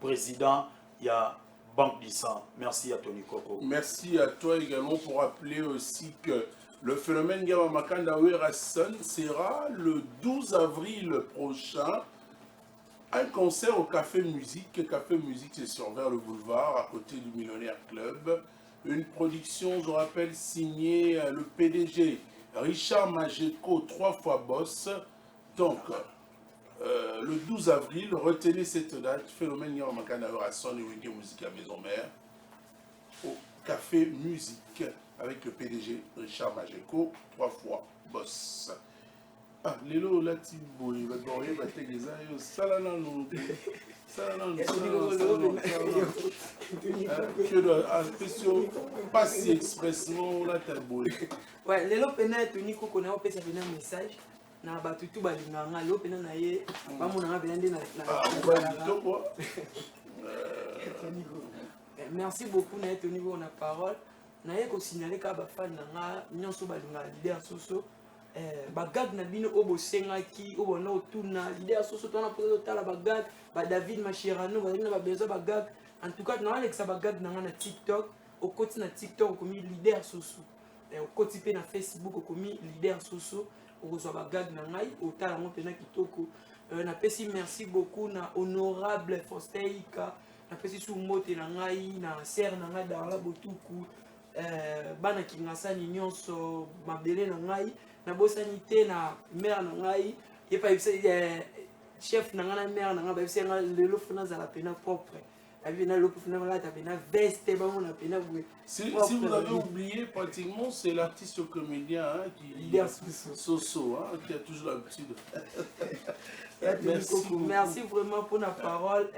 président, il y a Banque d'Issan. Merci à Tony Koko. Merci à toi également pour rappeler aussi que le phénomène Gama Makanda Oueranson sera le 12 avril prochain. Un concert au Café Musique. Café Musique, c'est sur vers le boulevard, à côté du Millionnaire Club. Une production, je rappelle, signée le PDG Richard Majeco, 3 fois boss. Donc, le 12 avril, retenez cette date, phénomène Yamamakana Oueranson et Wenge Musique à Maison Mère, au Café Musique. avec le PDG Richard Majeko, 3 fois boss. Ah, Lelo, là, Thibaut, il va te voir, il va te dire, ça là, non, ça là, non, pas si expressement, là, t'as beau. Ouais, Lelo, pena, Tony, qu'on a fait un message. Na batutu balinganga lo pena na ye bamona bende na merci beaucoup na Tony on a parole na ye ko signaler ka ba fan nga nyonso balinga leader soso bagag na bino obo sengaki obo na otuna leader soso tona pozo tala bagag ba David Machirano ba na ba bezo bagag en tout cas na Alexa bagag na TikTok au côté na TikTok comme leader soso au côté na Facebook comme leader soso au bagag na ngai au tala mo pena kitoko na pesi merci beaucoup na honorable Fosteika na pesi sou mote na ngai na ser na ngai dans la botuku bana kingasani nyonso mabele na ngai na bosanité na mère na ngai et pas chef na ngai na mère na ngai ba c'est lelo fona za la pena propre avec na lopo fona la pena veste ba mona pena si vous avez oublié pratiquement c'est l'artiste comédien hein, qui Soso hein, qui a toujours l'habitude. Merci vraiment pour la parole.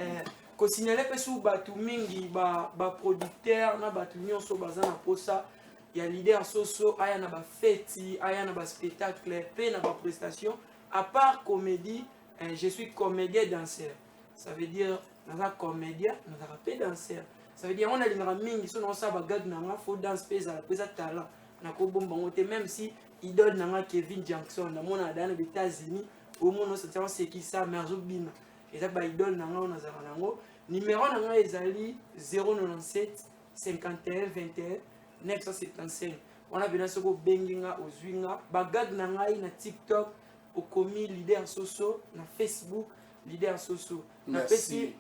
Ko signaler pe sou batu mingi ba producteur na batu nyonso bazana posa ya leader Soso aya na ba fête aya na ba spectacle pe na ba prestation à part comédie je suis comédien danseur ça veut dire naza comédien naza pe danseur ça veut dire on a lingara mingi so na sa ba gag na nga faut danse pe za pe za talent na ko bomba ngote même si idole na nga Kevin Jackson na mona dans les États-Unis au monde c'est qui ça merzo bina et ça ba idole na nga on azara nango numéro na nga ezali 097 51 21 975 on a bien soko benginga ozwinga bagag na ngai na TikTok okomi leader Soso na Facebook leader Soso na pesi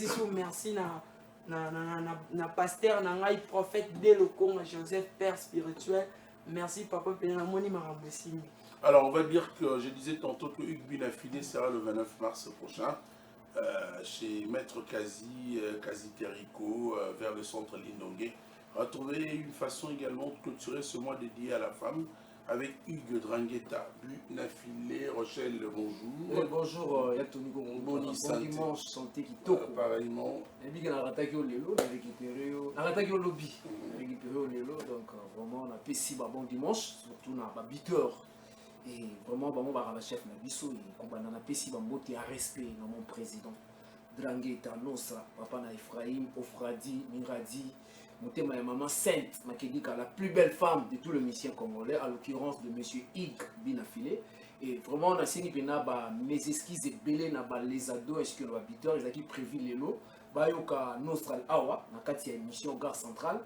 sou merci na pasteur na ngai prophète de Lokonga Joseph père spirituel merci papa pena na moni marambosimi. Alors on va dire que je disais tantôt que Hugues Binafilé sera le 29 mars prochain chez Maître Kazi Terrico vers le centre Lindongue. On va trouver une façon également de clôturer ce mois dédié à la femme avec Hugues Drangheta, Binafilé, Rochelle, bonjour. Oui, bonjour, Yatoni Gongo. Bon dimanche, santé qui toque. Pareillement. Et puis, on a rattaqué au Lelo, on a récupéré au lobby. On a récupéré au Lelo, donc vraiment, on a fait si bon dimanche, surtout on a 8 heures. Et vraiment, on va chef Nabiso, on a fait si bon à respect dans mon président. Drangheta, Nosa, Papa na Ephraim, Ofradi, Miradi. Ma maman sainte, la plus belle femme de tout le mission congolais, à l'occurrence de M. Hugues Binafilé. Et vraiment, on a signé mes esquisses et belé les ados, est-ce que l'habiteur, ils ont prévu les lots. Bayoka Nostral Awa, na katia émission Gare Centrale.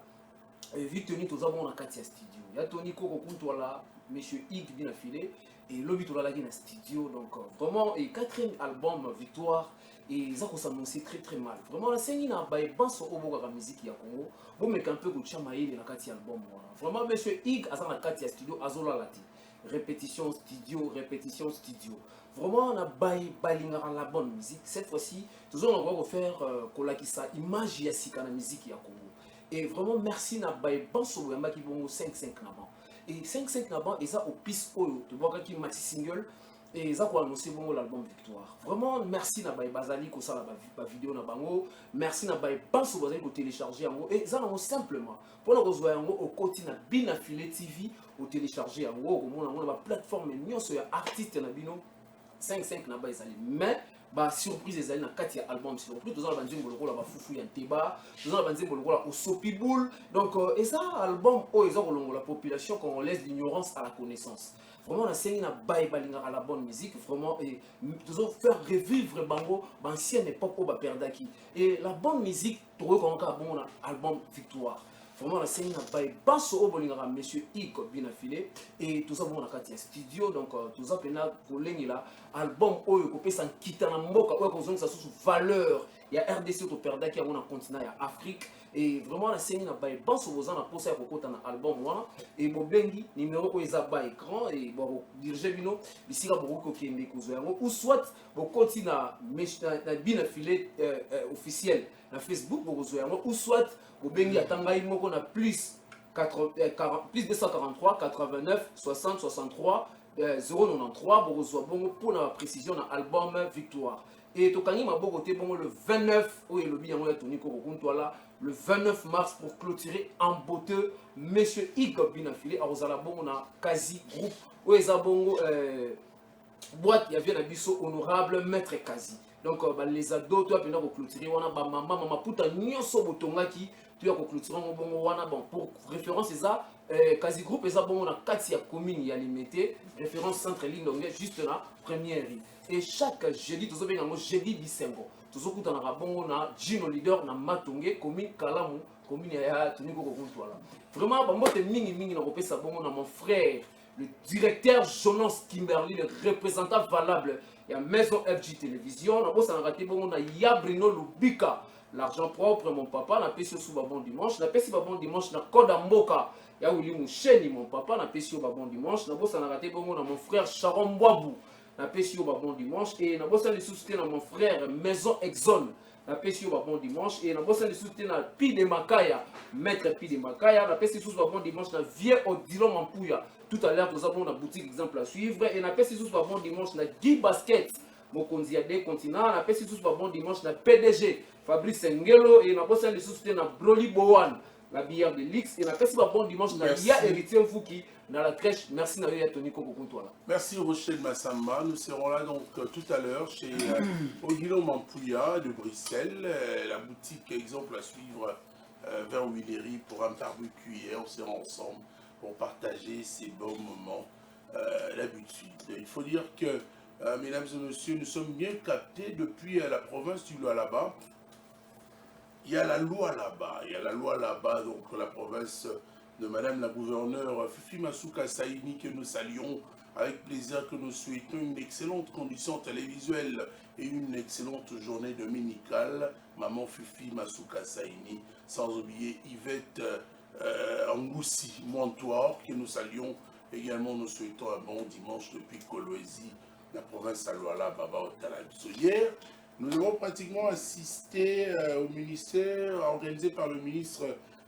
Et vite tenu, tous avons na katia studio. Il y a Tony Koko Kuntola, M. Hugues Binafilé, et l'obit tout là dans studio. Donc vraiment, et 4e album Victoire. Et ça s'annonce très très mal. Vraiment, la scène n'a pas banso au bout de la musique ya Congo. Bon, mais un peu de chamaï na kati album. Vraiment, monsieur Hugues a na kati studio azola lati. Répétition studio. Vraiment, on a balinga la bonne musique. Cette fois-ci, toujours on va refaire kolakisa image ya sika na musique ya Congo. Et vraiment, merci na banso ya qui bon 5-5 na ban. Et 5-5 na ban et ça au piste oyo. Tu vois qui maxi single. Et ça quoi annoncer bon l'album Victoire. Vraiment merci na bay bazali ko ça la vidéo na bango. Merci na bay pense bazali ko télécharger yango et ça na simplement pour la rejoindre yango au côté na Binafilé TV au télécharger yango au mona na plateforme nyonso ya artiste na bino 5-5 na bay zali mais ba surprise ezali na kati ya album surprise tous ba nzimbo lokola ba fufu ya nteba tous ba nzimbo lokola osopiboul donc et ça album o eza ko la population congolaise d'ignorance à la connaissance. Vraiment, on a saigné à la bonne musique, vraiment, et toujours faire revivre Bango, l'ancienne époque où on a perdu. Et la bonne musique, tu vois, on a un bon album Victoire. Vraiment, on a saigné à Basso au Bolingara, monsieur Hugues Binafilé, et tout ça, on a un studio, donc tout ça, on a un album où on a un Kitanamboka, où on a une valeur. Il y a RDC au perdu qui a un continent, il y a Afrique. Et vraiment, la scène n'a pas été bonne, on a posé un album, et Bobengi, numéro où ils ont un écran, et bon, diriger Bino, ici, il y a beaucoup qui ont ou soit, on continue à Binafilé officiel, na Facebook, ou soit, Bobengi a tangaï, on a plus plus 243 89 60 63 093 borozwa bongo pour la précision dans album Victoire. Et tokangi maboko te bongo le 29 au elobi yango ya Tony Kokokuntwala le 29 mars pour clôturer en beauté monsieur Igor Binafile arozala bongo na Kazi groupe où eza bongo boîte ya vient na biso honorable maître Kazi. Donc les ados toi pendant ko clôturer wana ba mama puta nyonso botongaki tu ya ko clôturer bongo wana bon pour référence eza Kazi groupe eza bongo na kati ya commune ya Limité référence centre ligne donc juste na première rue. Et chaque jeudi tous bien ngo jeudi bisengo tozokuta na bongo na Gino leader na Matonge commune Kalamu commune ya Tony Kokokuntwala. Vraiment ba mbote mingi na kopesa bongo na mon frère le directeur Jonas Kimberly le représentant valable ya Maison FG Télévision na bossa na raté bongo na Yabrino Lubika l'argent propre mon papa na pesi sous bon dimanche na pesi bon dimanche na Koda Mboka ya Uli Moucheni mon papa na pesi bon dimanche na bossa na raté bongo na mon frère Sharon Boabou na pesi bon dimanche et na bossa les soucier na mon frère Maison Exxon na pesi bon dimanche et na bossa les soucier na Pi de Makaya maître Pi de Makaya na pesi bon dimanche na Vieux Odilon Mampuya. Tout à l'heure, nous avons une boutique exemple à suivre. Et na pesi sous bon dimanche na Guy Basket Mokonzi ya des continents. Na pesi sous bon dimanche na PDG Fabrice Ngelo et na bossa les soucier na Broly Bowan la bière de Lix et na pesi bon dimanche na Lia Héritier Mfouki dans la crèche. Merci na ya Tony Kokokuntwala. Merci Rochelle Massamba. Nous serons là donc tout à l'heure chez Odilon Mampuya de Bruxelles. La boutique exemple à suivre vers Willery pour un barbecue. On sera ensemble pour partager ces bons moments d'habitude. Il faut dire que, mesdames et messieurs, nous sommes bien captés depuis la province du Lualaba. Il y a la loi là-bas, donc la province de Madame la gouverneure Fifi Masuka Saini, que nous saluons avec plaisir, que nous souhaitons une excellente condition télévisuelle et une excellente journée dominicale. Maman Fifi Masuka Saini, sans oublier Yvette Angoussi Montoire, que nous saluons également. Nous souhaitons un bon dimanche depuis Kolwezi, la province à Luala, Baba Otalabiso. Hier, nous avons pratiquement assisté au ministère organisé par le ministre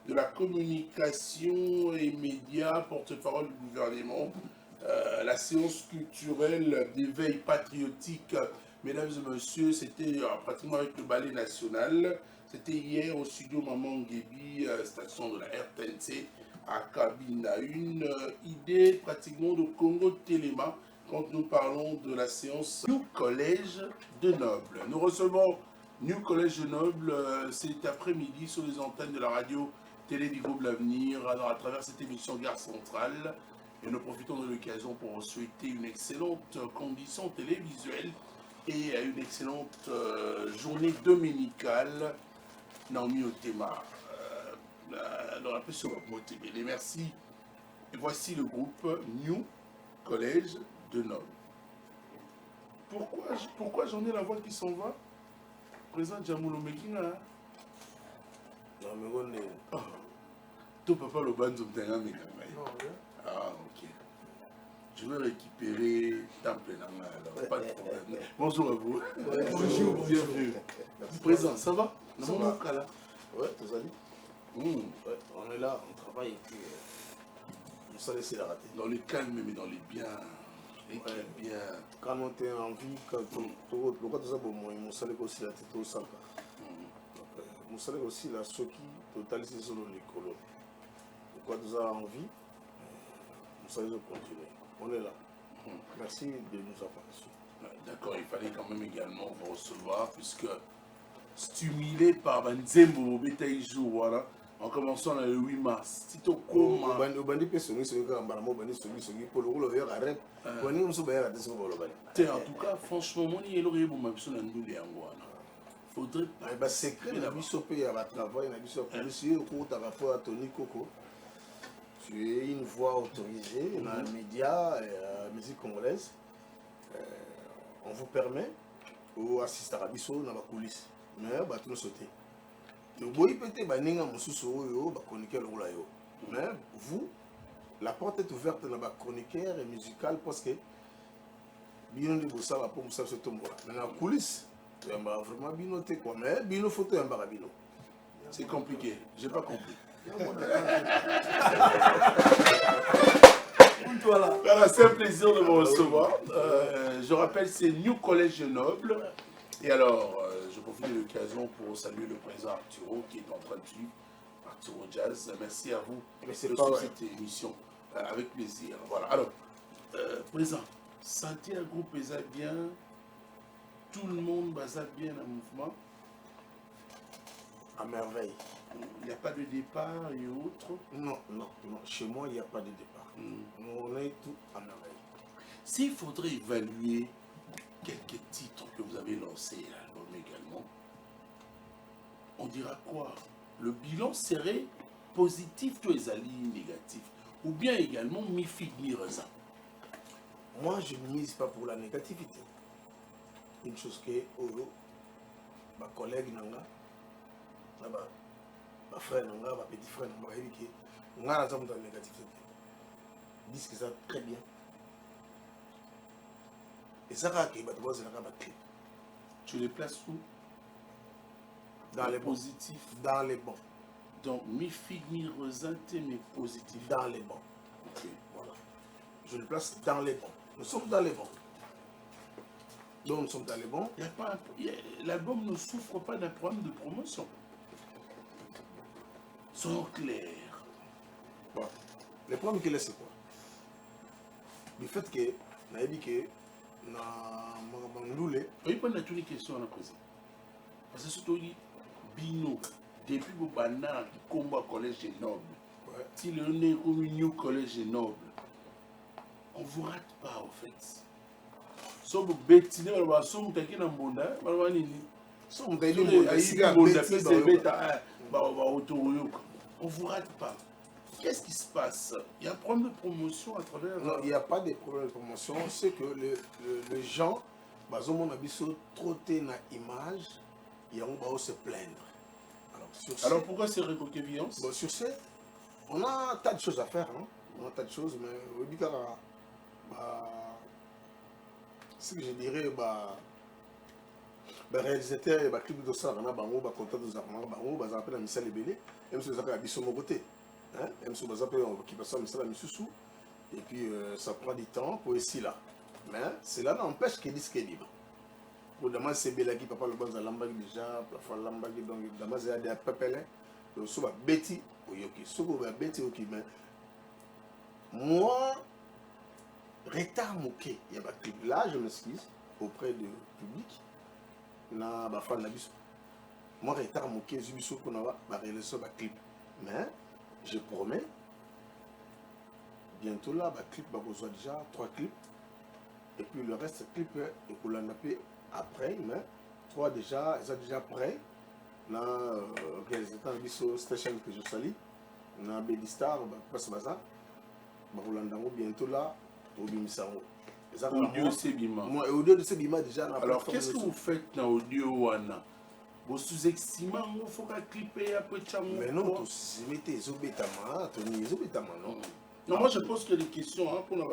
de la Communication et Médias, porte-parole du gouvernement, la séance culturelle d'éveil patriotique. Mesdames et messieurs, c'était pratiquement avec le ballet national. C'était hier au studio Maman Ngebi, station de la RTNC à Kabinda. Une idée pratiquement de Congo Téléma quand nous parlons de la séance New Collège de Noble. Nous recevons New Collège de Noble cet après-midi sur les antennes de la radio télé du groupe L'Avenir à travers cette émission Gare Centrale. Et nous profitons de l'occasion pour vous souhaiter une excellente condition télévisuelle et une excellente journée dominicale. Naomi Otema, dans la pression de merci. Et voici le groupe New Collège de Noble. Pourquoi j'en ai la voix qui s'en va? Présent Djamoulo Mekina. Non, mais on est. Ton papa le banzo mtenga Mekina. Ah, ok. Je vais récupérer Temple Nanga, alors pas de problème. Bonjour à vous. Bonjour. Bienvenue. Présent, ça va? Ça va. Ouais, tous allés. Ouais, on est là, on travaille et puis on s'est laissé la rater. Dans les calmes, mais dans les biens. Les bien. Quand on était en vie, quand on tout ça, bon, on s'allait aussi la tête au sang. On s'allait aussi la soki totalisée sur le Nicolo. Quand on a envie, on s'allait continuer. On est là. Merci de nous avoir reçus. D'accord, il fallait quand même également vous recevoir, puisque stimulé par Banzembo Betaïjou, voilà, en commençant le 8 mars. Tito Koma. En tout cas, franchement, mon il aurait bon ma personne nous les angwana. Faudrait pas. C'est secret la mission paye à travail, la mission policier au cours par rapport à Tony Coco. Tu es une voix autorisée dans les médias et la musique congolaise. On vous permet ou assister à Bisso dans la coulisse. Mais tu nous sautez. Le boy peut-être baninga mususu yo ba chroniqueur là yo. Mais vous, la porte est ouverte dans la chroniqueur et musical parce que bino de bossa va pour musa se tomber. Mais la coulisse, tu vas vraiment binoter quoi. Mais bino photo en barabino. C'est compliqué. J'ai pas compris. Ah, c'est un plaisir de vous recevoir. Je rappelle, c'est New Collège Grenoble. Et alors, je profite de l'occasion pour saluer le président Arturo qui est en train de suivre Arturo Jazz. Merci à vous de suivre cette émission avec plaisir. Voilà. Alors, président, santé un groupe bien, tout le monde basa bien en mouvement. À merveille. Il n'y a pas de départ et autres. Non. Chez moi, il n'y a pas de départ. On est tout à merveille. S'il faudrait évaluer quelques titres que vous avez lancés à l'album également, on dira quoi? Le bilan serait positif, tous les alliés négatifs, ou bien également mi-figue, mi-raisin. Moi, je ne mise pas pour la négativité. Une chose que ma collègue Nanga, ma frère Nanga, ma petit frère Nanga, on a dans la négativité. Ils disent que ça très bien. Et ça va qu'il y a des clips. Tu les places où? Dans les positifs. Dans les bons. Donc, mi-figue, mi-raisin, mais positif. Dans les bons. Ok. Voilà. Je le place dans les bons. Nous sommes dans les bons. Donc nous sommes dans les bons. L'album ne souffre pas d'un problème de promotion. Soyons clairs. Bon. Le problème qu'il est, c'est quoi? Le fait que, on a dit que, oui, pas toutes les questions à la présent. Parce que surtout, Bino, depuis le banana qui combat collège Grenoble, si le nez comme New Collège Grenoble, on ne vous rate pas en fait. Sauf que Bétiné, on va s'en taquer dans le monde, on va on ne vous rate pas. Qu'est-ce qui se passe? Il y a un problème de promotion à travers... Non, il n'y a pas de problème de promotion. C'est que les gens, ils ont trop dans l'image, ils vont se plaindre. Alors pourquoi c'est révoqué violence? Sur ce, on a un tas de choses à faire. Hein? On a un tas de choses, mais au début, ce que je dirais, les réalisateurs, les clips de ça, on a des contacts de ça, on a appelé Michel Lebele, et M. Zaka a dit son côté. M. Zaka qui passe à Michel Missoussou, et puis ça prend du temps pour ici là. Mais cela n'empêche que le disque est libre. Pour demander c'est Belagi, papa le bon à Lambagi déjà, plafond Lambagi, donc demander c'est des pépélés, donc ça va Betty, Oyoki, ça va Betty, ok, mais moi, retard moqué, il y a des clips là, je m'excuse auprès du public. Na ba fan na biso moi retard moqué zubiso pour na réaliser ba clip mais je promets bientôt là ba clip ba besoin déjà 3 clips et puis le reste clip et pour l'anaper après mais 3 déjà ils sont déjà prêts na réalisateur biso station que je salue na Bélistar ba passe baza ba rolandango bientôt là au bimisango. Audio Sebima. Moi, audio de Sebima déjà. Alors, qu'est-ce que vous faites dans Audio Wana? Vous sous-estimez, il faut qu'à clipper après Tchamou. Mais non, tu sous-mettez les obétamans, non. Non, moi je pose que des questions pour nous.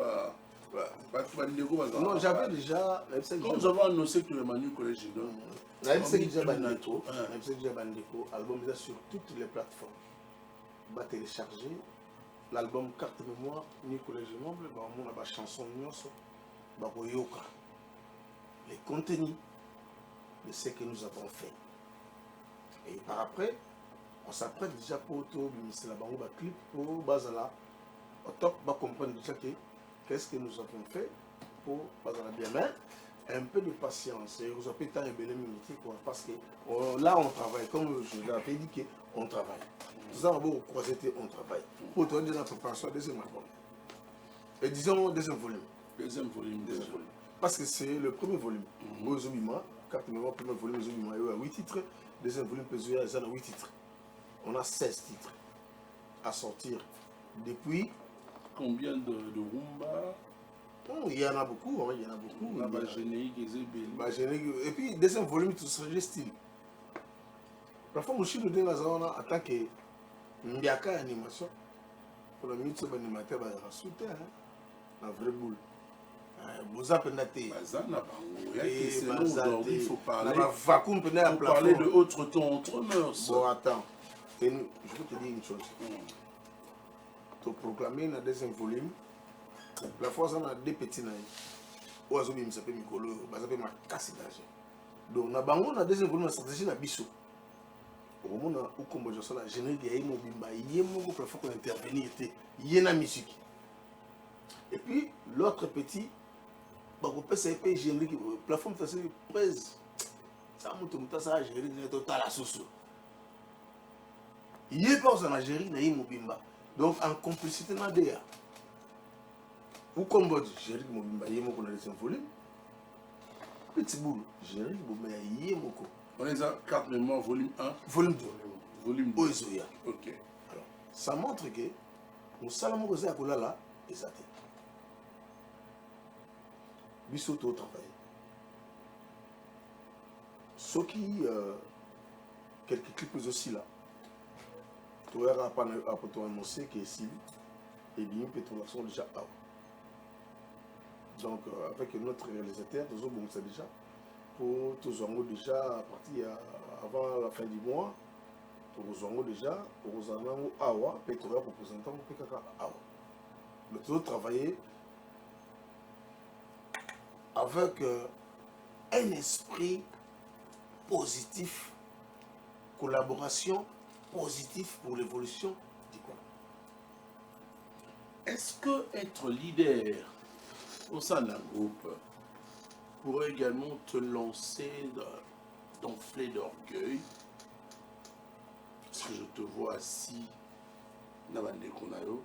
Non, j'avais déjà. Quand nous avons annoncé que le Manu Collège est là, j'avais déjà Bandeko, album sur toutes les plateformes. Va télécharger l'album Carte Mémoire, New Collège Grenoble, on a la chanson Nyonso. Les contenus de ce que nous avons fait. Et par après, on s'apprête déjà pour tout le clip pour Bazala. Au top, on va comprendre déjà qu'est-ce que nous avons fait pour Bazala bien. Mais un peu de patience. Et vous avez tant ébélé parce que là, on travaille. Comme je l'avais dit, on travaille. Nous avons croisé, on travaille. Pour te donner la préparation, deuxième album. Et disons, deuxième volume. Deuxième volume. Parce que c'est le premier volume. Ozobima, carte mémoire, premier volume, Ozobima, il y a 8 titres. Deuxième volume, il y a 8 titres. On a 16 titres à sortir. Depuis. Combien de rumba? Il y en a beaucoup. Il y en a beaucoup. Et puis, deuxième volume, tout serait style. Parfois, je suis venu en tant que Mbiaka animation. Pour le minute, c'est animateur, il y a un soutien. La vraie boule. Il faut parler de autre ton entre mœurs. Bon, attends. Je veux te dire une chose. Tu proclamer dans le deuxième volume La fois, on a deux petits naïfs. Oiseau, il s'appelle Mikolo, il s'appelle ma casse d'argent. Donc, on a deuxième volume de stratégie na biso. Au moment où comme je suis là, je n'ai pas de mobimba, il y a mon plafond pour intervenir, il y a la musique. Et puis l'autre petit, bah on peut s'appeler générique, plafond ça c'est pèse. Ça monte ça générique total à sous. Il y a pas en Algérie, il y a mobimba. Donc en complicité na DA. Ou comme générique mobimba, il y a mon connaissance volume. Petit boule, générique mobimba, il y a mon co. On est à carte mémoire, volume 1. Volume 2. Volume 2. Oizoya. Ok. Alors, ça montre que nous salamo gozé à Kolala et ça t'est. Bissoto au travail. Ce qui, quelques clips aussi là. Tu verras après annoncer que si et bien peut-être sont déjà out. Donc avec notre réalisateur, nous avons ça déjà. Pour tous les déjà à partir avant la fin du mois, tous les déjà, pour nous avons Awa, pétrolier représentant pour PKK Awa. Nous devons travailler avec un esprit positif, collaboration positive pour l'évolution du coin. Est-ce que être leader au sein d'un groupe pourrait également te lancer d'enfler d'orgueil? Parce que je te vois assis dans la Konayo,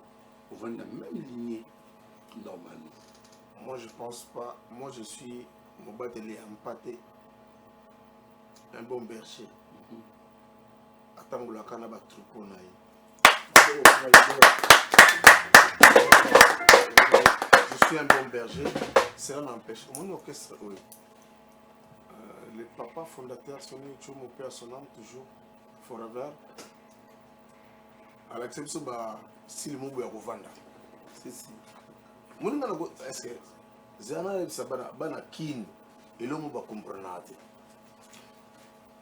on va dans la même lignée normalement. Moi je pense pas, moi je suis mon batelier empathé, un bon berger. Attends la canaba troupeau naï. Je suis un bon berger, cela n'empêche. Mon orchestre, oui. Les papas fondateurs sont mon père son âme toujours forever. À l'exception de si le mot est revendre. C'est si. Mon nom est-ce que Zana Sabana Bana Kin et l'homme va comprendre.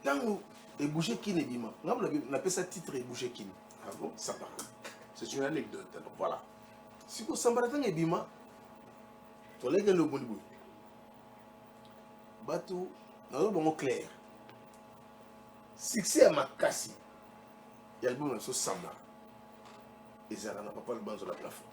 Tant et bouger Kin et Bima, on appelle ça titre et bouger Kin. Ah bon? Ça part. C'est une anecdote. Alors voilà. Si vous s'embarrassez et Bima, tu as le bon bout. Batou, nous avons clair. Succès à ma casse. Il y a le bon sur Samba. Et ça n'a pas le banc sur la plafond.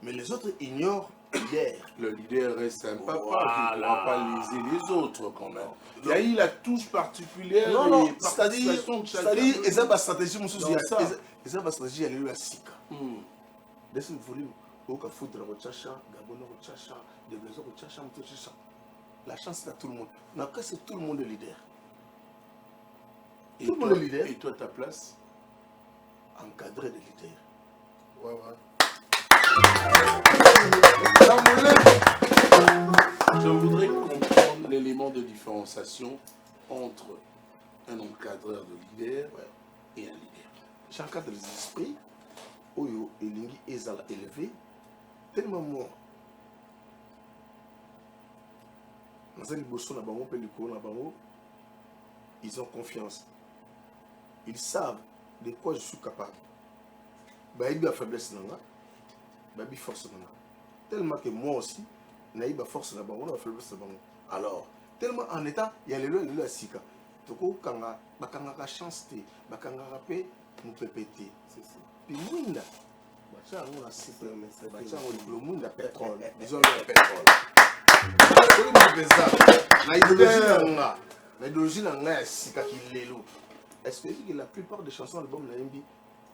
Mais les autres ignorent le leader. Le leader reste un papa Voilà. qui ne pourra pas léser les autres quand même. Il y a eu la touche particulière. Non, c'est-à-dire, et ça va stratégie, ça va stratégie, elle est la sika. Dès volume, au cas foutre la rechacha, Gabon rechacha, des blessures rechacha, la chance c'est à tout le monde. Mais après, c'est tout le monde le leader. Et Tout le toi, monde est leader. Et toi, ta place? Encadré de leader. Ouais, ouais. Je voudrais comprendre l'élément de différenciation entre un encadreur de leader et un leader. J'encadre les esprits, Oyo et Lingi Ezala élevé, tellement moi. Ils ont confiance. Ils savent de quoi je suis capable. Il y a faiblesse, il y a force. Tellement que moi aussi, il y a force, il y a faiblesse. Alors, tellement en état, il y a les lois, il y a les sika. Toko kanga, bakanga chance te, bakanga rapé, nous peut péter. Puis mouinda, bacha on a cité, bacha on le mouinda pétrole, disons le pétrole. L'idéologie n'a sika qui l'élo. Est-ce que la plupart des chansons de l'album Naimbi,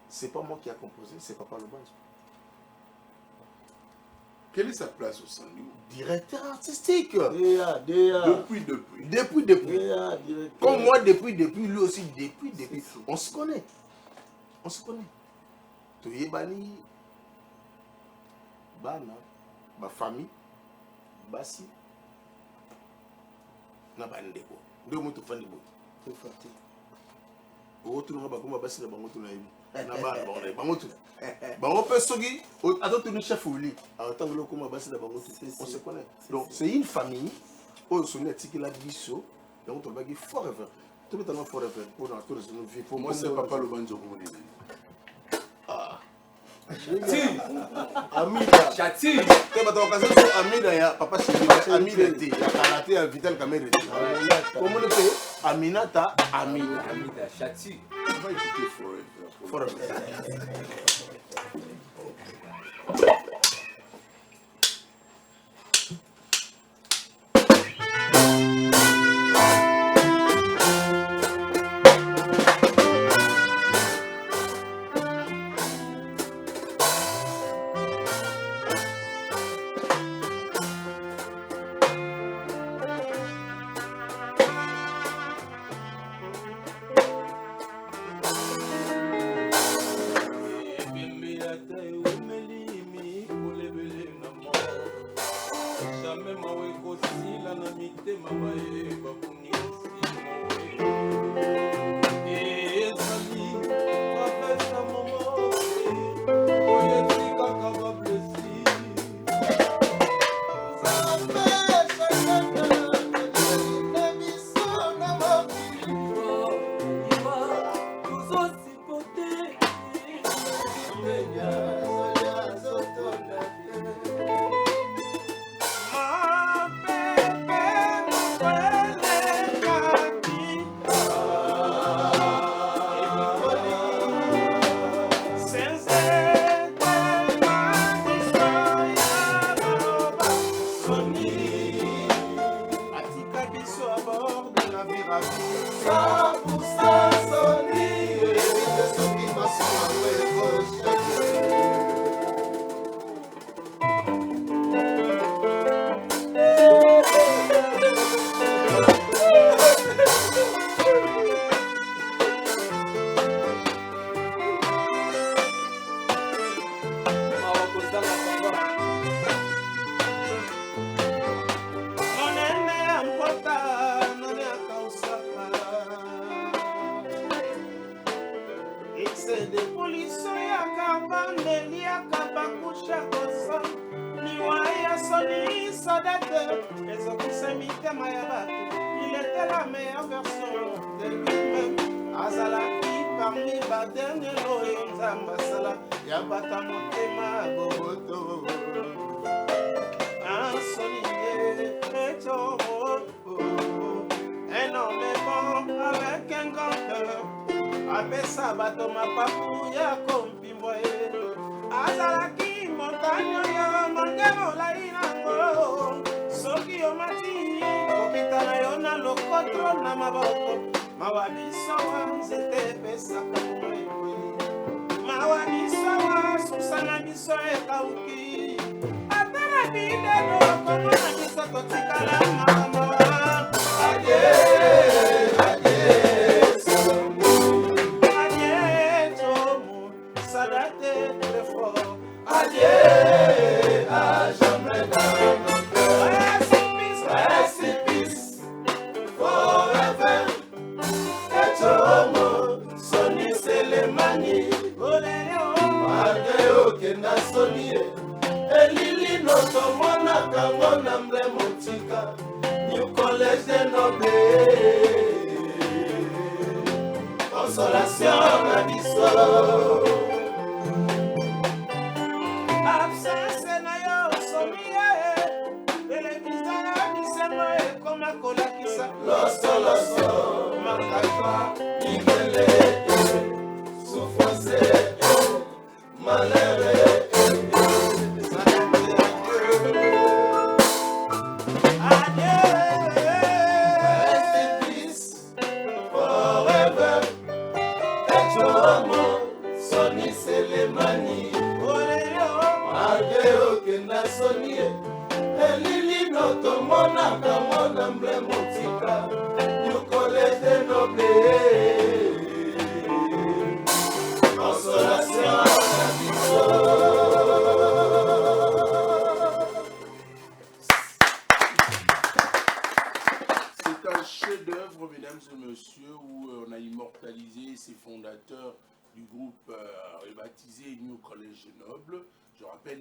c'est pas moi qui a composé, c'est Papa Lobanzo. Quelle est sa place au sein du groupe? Directeur artistique. Depuis. Comme moi, depuis, lui aussi, depuis. On se connaît. Toyebani, Bana, ma famille, Bassi, na bandeko. Deux mots de fan de bout. Retourne pas comme Bassi na bangoto na yebi. Na ba bangoto. Bangoto sogi, attends tu chef ouli. Attends le comme Bassi na bangoto. On se connaît. Donc c'est une famille. On se connaît tiki la biso. Donc on va dire forever. Tout le temps forever pour notre vie. Pour moi c'est Papa Lobanzo comme on dit. Ah. Amida. Chati. Te batokasi so Amida ya papa chéri Amida te ya karaté ya Vital Kamerhe. Comment le fait Aminata Amida. Amida Chati. On va écouter Forever.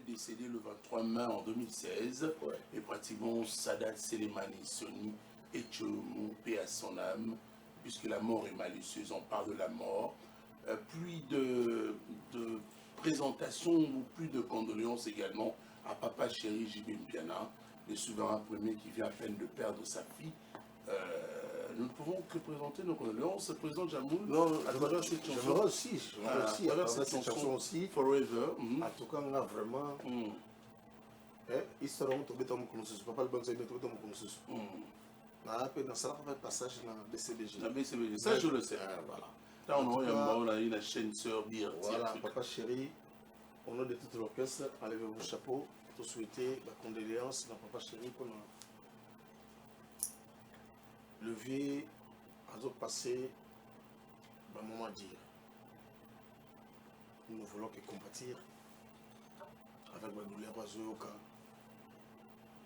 Décédé le 23 mai en 2016, et pratiquement Sadat Selemani Soni et Tchoumou, paix à son âme, puisque la mort est malicieuse, on parle de la mort. Plus de présentation ou plus de condoléances également à Papa Chéri J.B. Mpiana, le souverain premier qui vient à peine de perdre sa fille. Nous ne pouvons que présenter nos condoléances. Président Jamoul, non, à travers cette chanson. J'aimerais aussi, à travers cette chanson aussi. Forever. En tout cas, on a vraiment. Ils seront tombés dans mon consensus. Papa le bon Zéné tombé dans mon consensus. Dans ça, on va passage dans BCBG. La BCBG, ça je le sais. Voilà. Là, on a une chaîne sœur dire. Voilà, Papa Chéri, au nom de tout l'orchestre, enlevez vos chapeaux pour souhaiter la condoléance dans Papa Chéri pour le vieux a passé un moment à dire. Nous ne voulons que compatir avec la douleur Bazoyoka,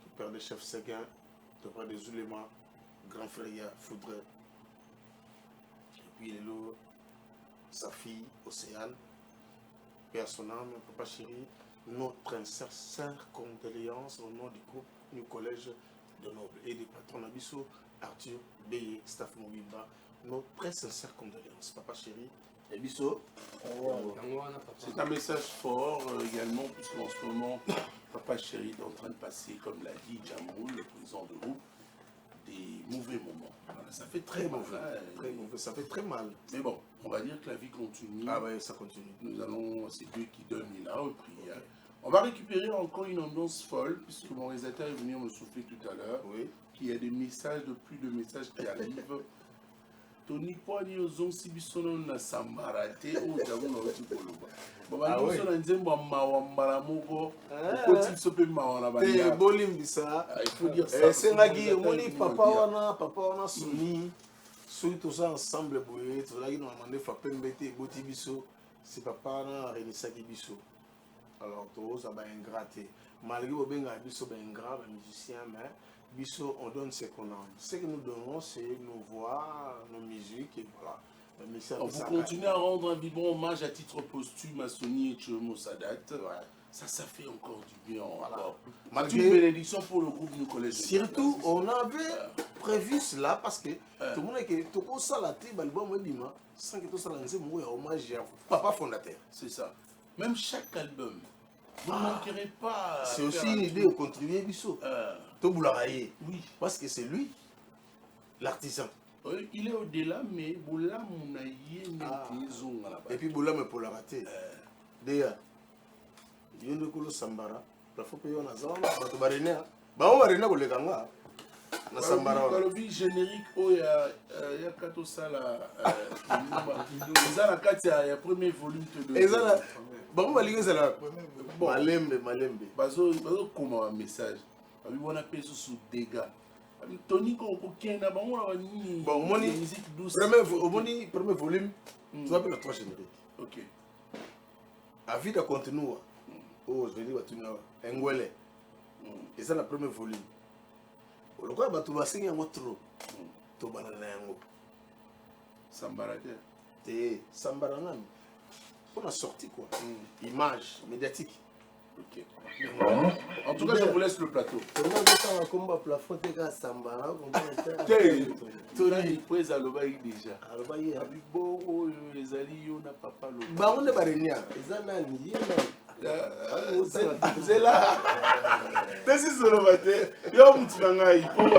le père des chefs Séguin, le père des Oulémas, grand frère Foudre, et puis il est là, sa fille Océane, père son âme, Papa Chéri, notre sincère condoléances au nom du groupe du collège de Noble et des patrons Nabiso, Arthur Beye, Staff Mobimba, nos très sincères condoléances. Papa Chéri, et Bisso. C'est un message fort également, puisqu'en ce moment, Papa Chéri est en train de passer, comme l'a dit Jamoul, le président de groupe, des mauvais moments. Voilà, ça fait très mauvais. Très mauvais, ça fait très mal. Mais bon, on va dire que la vie continue. Ah ouais, ça continue. Nous allons, c'est Dieu qui donne, il a repris. Okay. On va récupérer encore une ambiance folle, puisque mon réalisateur est venu me souffler tout à l'heure. Oui. Qu'il y a des messages, de plus de messages qui arrivent. Tony Poani ozon sibisono na sambarate o jamu na oti koloba. Baba nyoso na nzembo mawambara moko. Okoti sope mawara banya. Bolim bisa. Il faut dire ça. C'est ngaki moni papa wana soni. Soki toza ensemble boye, tozalaki na mande fa pembe te boti biso. C'est papa na renisaki biso. Alors toza ba ingraté. Malgré obenga biso ba ingrat, ba musicien, mais biso, on donne ce qu'on a. Ce que nous donnons, c'est nos voix, nos musiques, et voilà. Vous continuez à rendre un vibrant hommage à titre posthume à Sony et Chomo Sadat. Ouais. Ça fait encore du bien. Voilà. Malgré une bénédiction pour le groupe du collège. Surtout, on avait prévu cela parce que tout le monde est que tout le monde sans que tout ça un hommage à papa fondateur. C'est ça. Même chaque album. Vous ne manquerez pas. C'est aussi une idée de contribuer Bissot. Oui. Parce que c'est lui, l'artisan. Il est au-delà, mais Boula Mounaye et puis Boula me pour la rater. D'ailleurs, il y a un peu de Sambara. Il faut payer un azar. Il faut payer un azar. Il faut payer un azar. Le générique, il y a 4 salles. Il y a premier volume de. Bon, Malembe. Bazo comment un message. On appelle ça sous dégâts. Tony Kokokena, bon, musique douce. Premier volume, tu vas faire 3 génériques. Ok. A vie de continue. Oh, je vais dire, tu n'as Ngwele. Et ça, le premier volume. Le quoi, tu vas signer un autre. Tu vas aller à Sambarate. T'es Sambarangan. On a sorti quoi? Image médiatique. Ok. En tout cas, je vous laisse le plateau. Tony, près à l'obaï déjà. Abibo, les alliés, on n'a pas parlé. Bah, on est barré. C'est là. C'est sur le matin. Yom Tsangai, pour on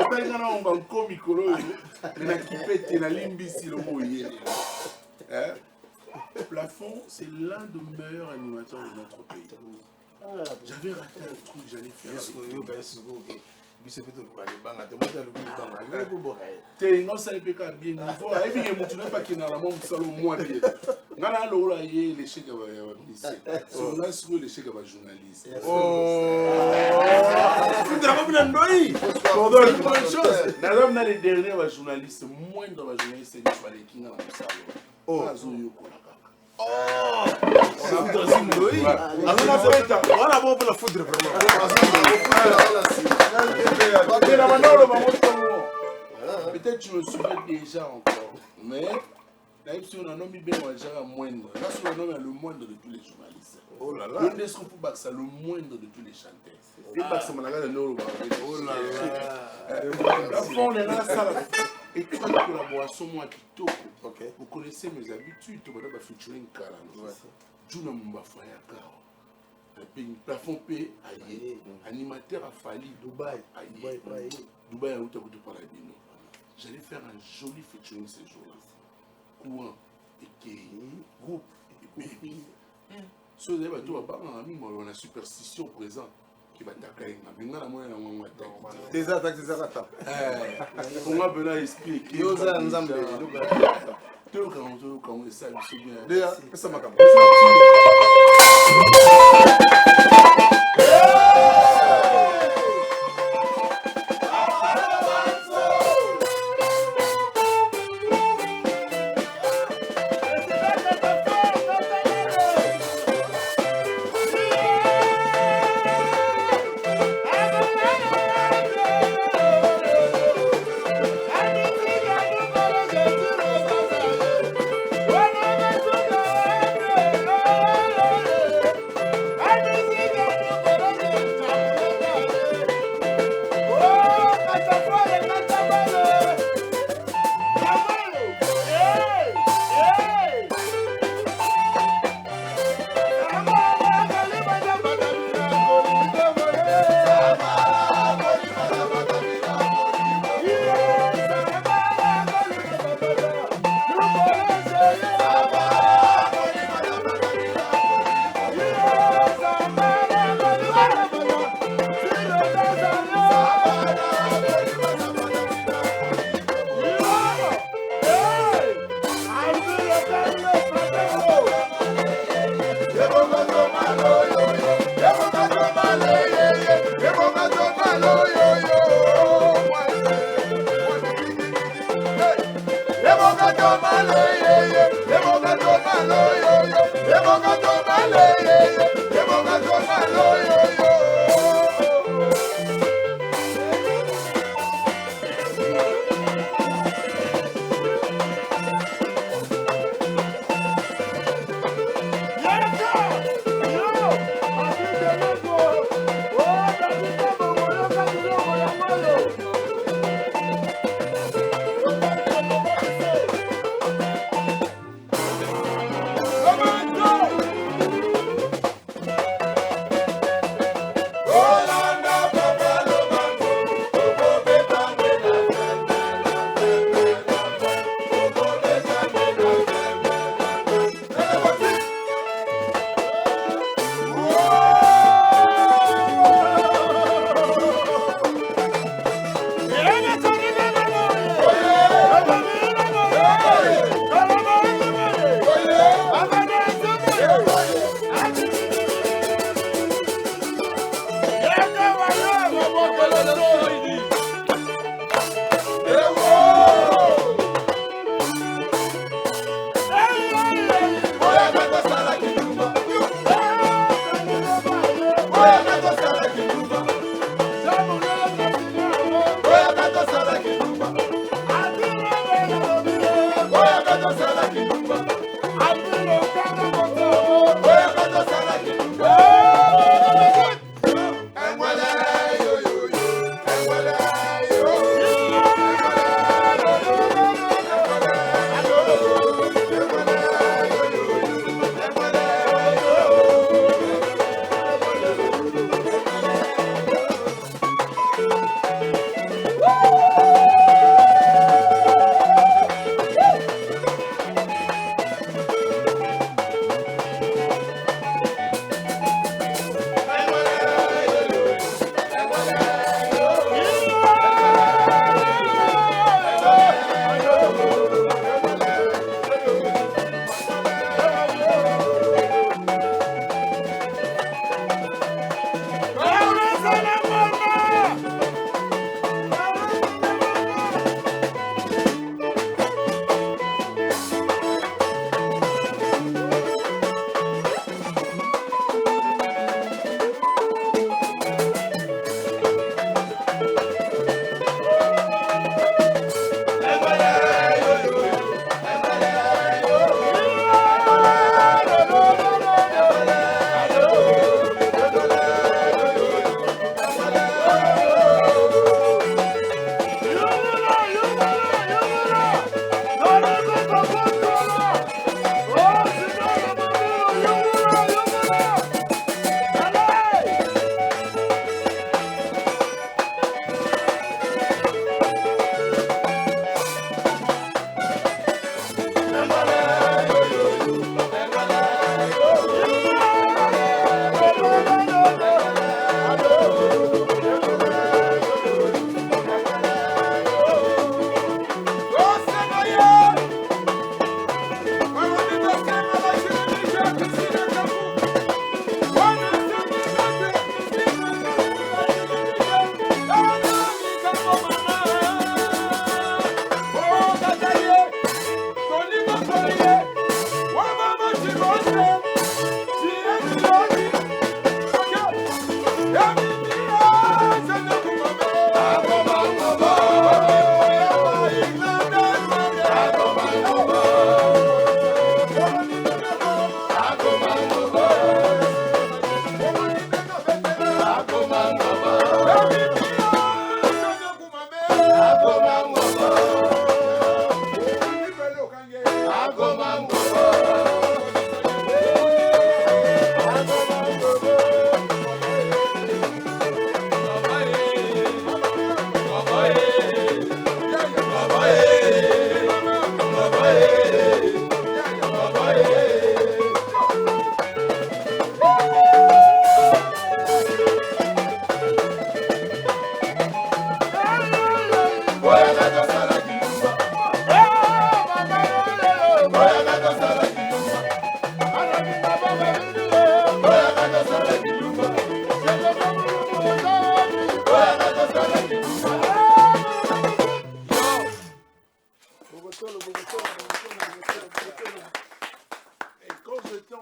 va encore micro. On a kippé, on a limbisi le mot. Plafond, c'est l'un des meilleurs animateurs de notre pays. J'avais raté un truc, j'allais faire. T'es non ça peut pas bien niveau et bien tu n'as pas qui n'a la même salon moi bien ngana lo la yé les chèques va ministre on a sur les chèques va journaliste tu n'as pas bien ndoi pardon bonne chose n'adam na les derniers va journaliste moins dans la journaliste c'est pas les qui na salon azo yo ko la voilà bon pour la foudre vraiment. Peut-être tu me souviens déjà encore, mais là si on a nommé bien déjà moindre. Là si on a nommé le moindre de tous les journalistes. Oh là là. Le Nesco pour Baxa le moindre de tous les chanteurs. Et Baxa Managa de Noro. Oh là là. La fond est là ça. Et toi, la collaboration, moi, qui Ok. vous connaissez mes habitudes, tu vas featuring Karano. Juna Mumbafa Yakao. Plafond P, aïe. Animateur à Fali, Dubaï, aïe. Dubaï, à Outa Paradino. J'allais faire un joli featuring ces jours-là. Courant, et qui groupe, et baby. So, vous avez tout à part, on a superstition présente. Qui va t'accueillir. Mais on a moins d'attaque. Des attaques. On va venir expliquer. Yosa Nzambe. Quand on est ça, c'est bien. Déjà, ça m'a capté.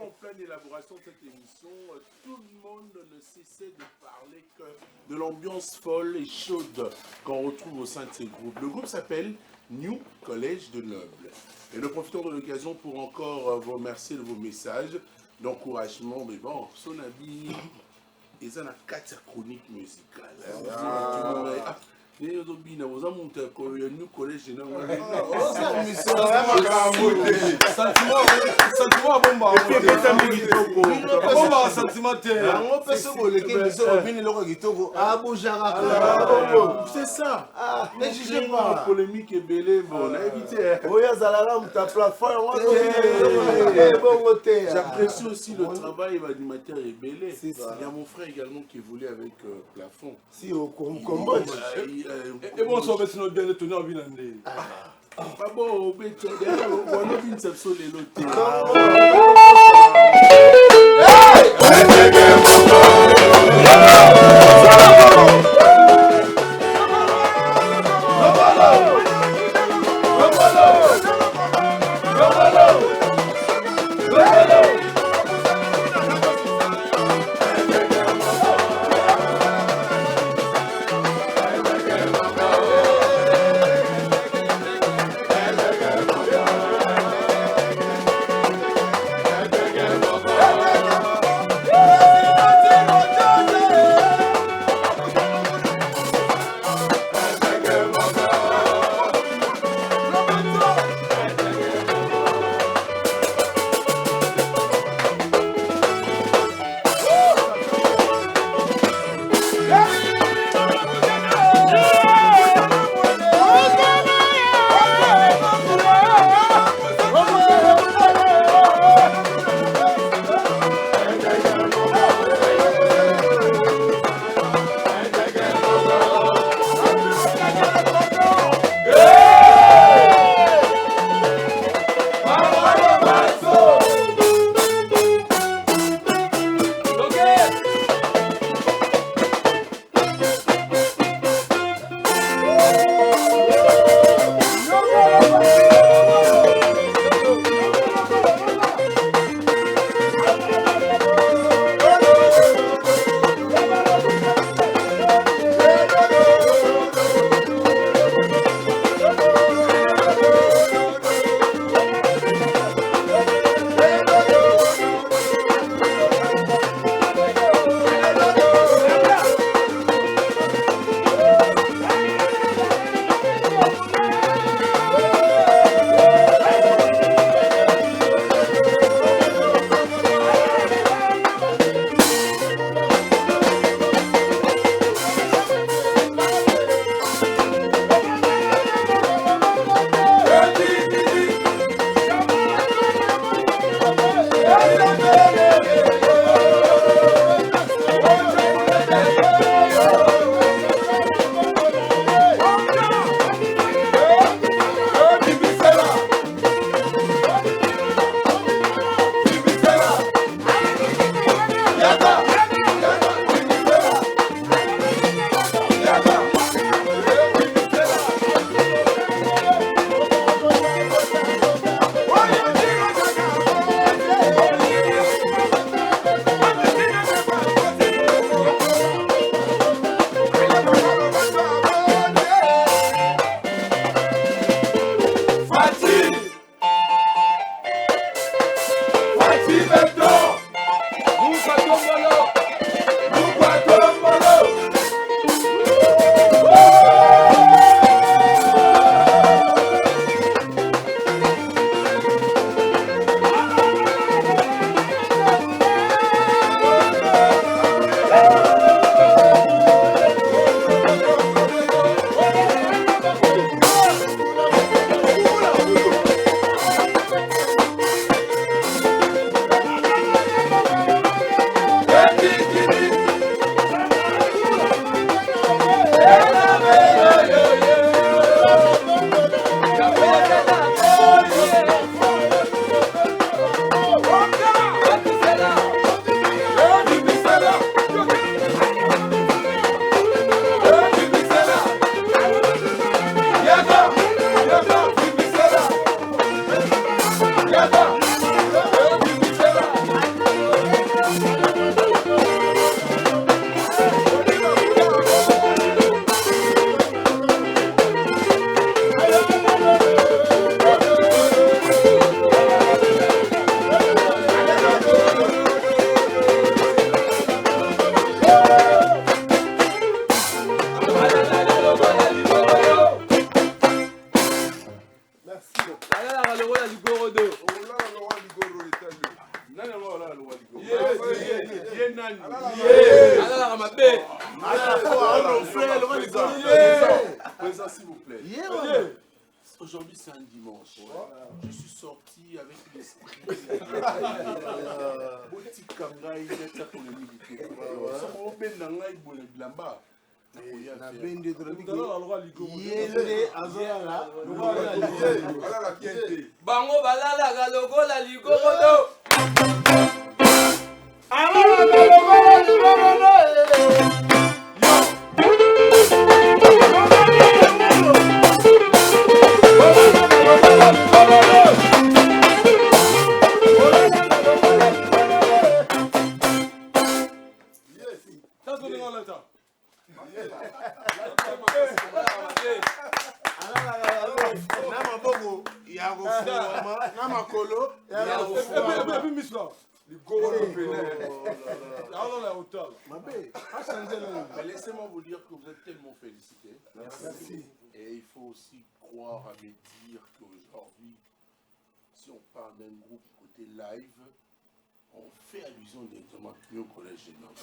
en pleine élaboration de cette émission, tout le monde ne cessait de parler que de l'ambiance folle et chaude qu'on retrouve au sein de ces groupes. Le groupe s'appelle New Collège de Nobles. Et nous profitons de l'occasion pour encore vous remercier de vos messages d'encouragement. Mais bon, son avis, ils ont une 4 chroniques musicales. New Collège de Nobles. C'est ça. Ne jugez pas. Polémique et belé, bon, on a évité. J'apprécie aussi le travail d'animateur et belé. Il y a mon frère également qui évolue avec Plafond. Si au Cambodge. Et bon, ça va être notre dernier tournoi en Villandé. Pas bon, mais tu on a vu une sepso les lotés. Hey! Présent, s'il vous plaît. Aujourd'hui, c'est un dimanche. Je suis sorti avec l'esprit. bango balalaka lokola ligodo Laissez-moi vous dire que vous êtes tellement félicités. Merci. Et il faut aussi croire à me dire qu'aujourd'hui, si on parle d'un groupe côté live, on fait allusion directement au collège général.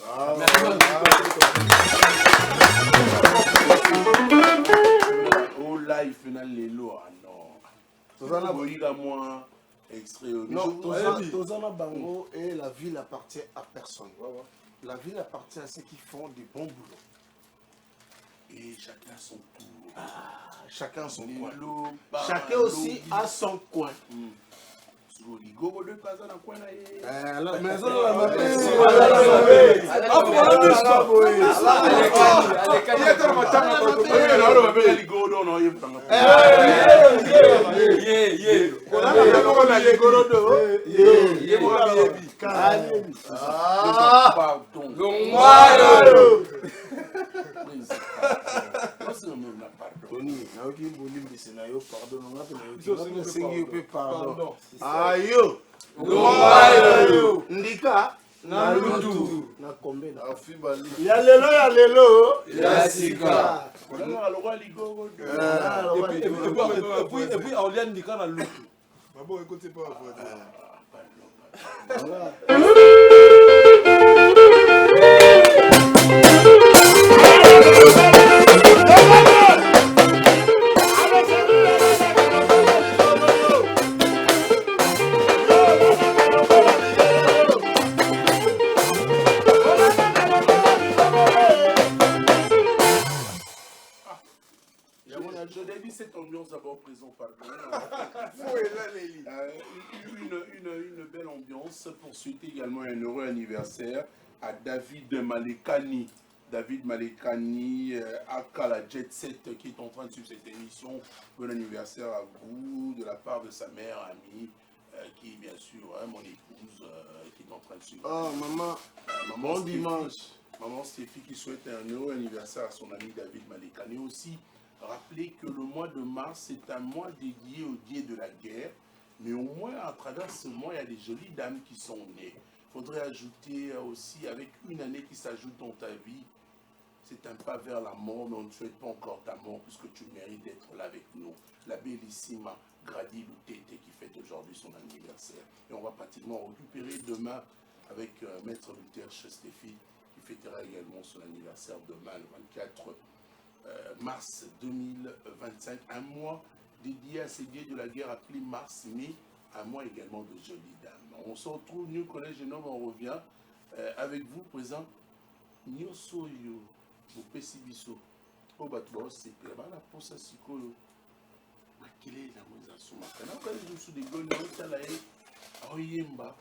Au live final les lois, non. Extrait. Non, Tozana Bango et la ville appartient à personne. La ville appartient à ceux qui font du bon boulot. Et chacun son tour. Chacun son coin. Chacun aussi a son coin. Ayo Ndika na lutu na kombe na afibali ya lelo ya sika kolanga lokwa ligogo et puis on vient Ndika na lutu bon écoutez pas je dédie cette ambiance d'abord présent par une belle ambiance pour souhaiter également un heureux anniversaire à David Malekani. David Malekani, aka la Jet Set, qui est en train de suivre cette émission. Bon anniversaire à vous, de la part de sa mère, amie, qui bien sûr, mon épouse, qui est en train de suivre. Oh maman, bon dimanche. Maman Stéphie qui souhaite un heureux anniversaire à son ami David Malekani aussi. Rappelez que le mois de mars est un mois dédié au dieu de la guerre, mais au moins à travers ce mois, il y a des jolies dames qui sont nées. Il faudrait ajouter aussi, avec une année qui s'ajoute dans ta vie, c'est un pas vers la mort, mais on ne souhaite pas encore ta mort puisque tu mérites d'être là avec nous. La bellissima Grady Lutete qui fête aujourd'hui son anniversaire. Et on va pratiquement récupérer demain avec Maître Luther Stéphie qui fêtera également son anniversaire demain, le 24 mars 2025, un mois dédié à ces dieux de la guerre appelé Mars, mais un mois également de jolies dames. On se retrouve, New Collège Genome, on revient avec vous, présent. Nyosoyo, Bopesibiso, Obatbo, c'est la posa sikoyo. Makile la mozassuma. Quand on a sous des gones, on talaye, Oyemba,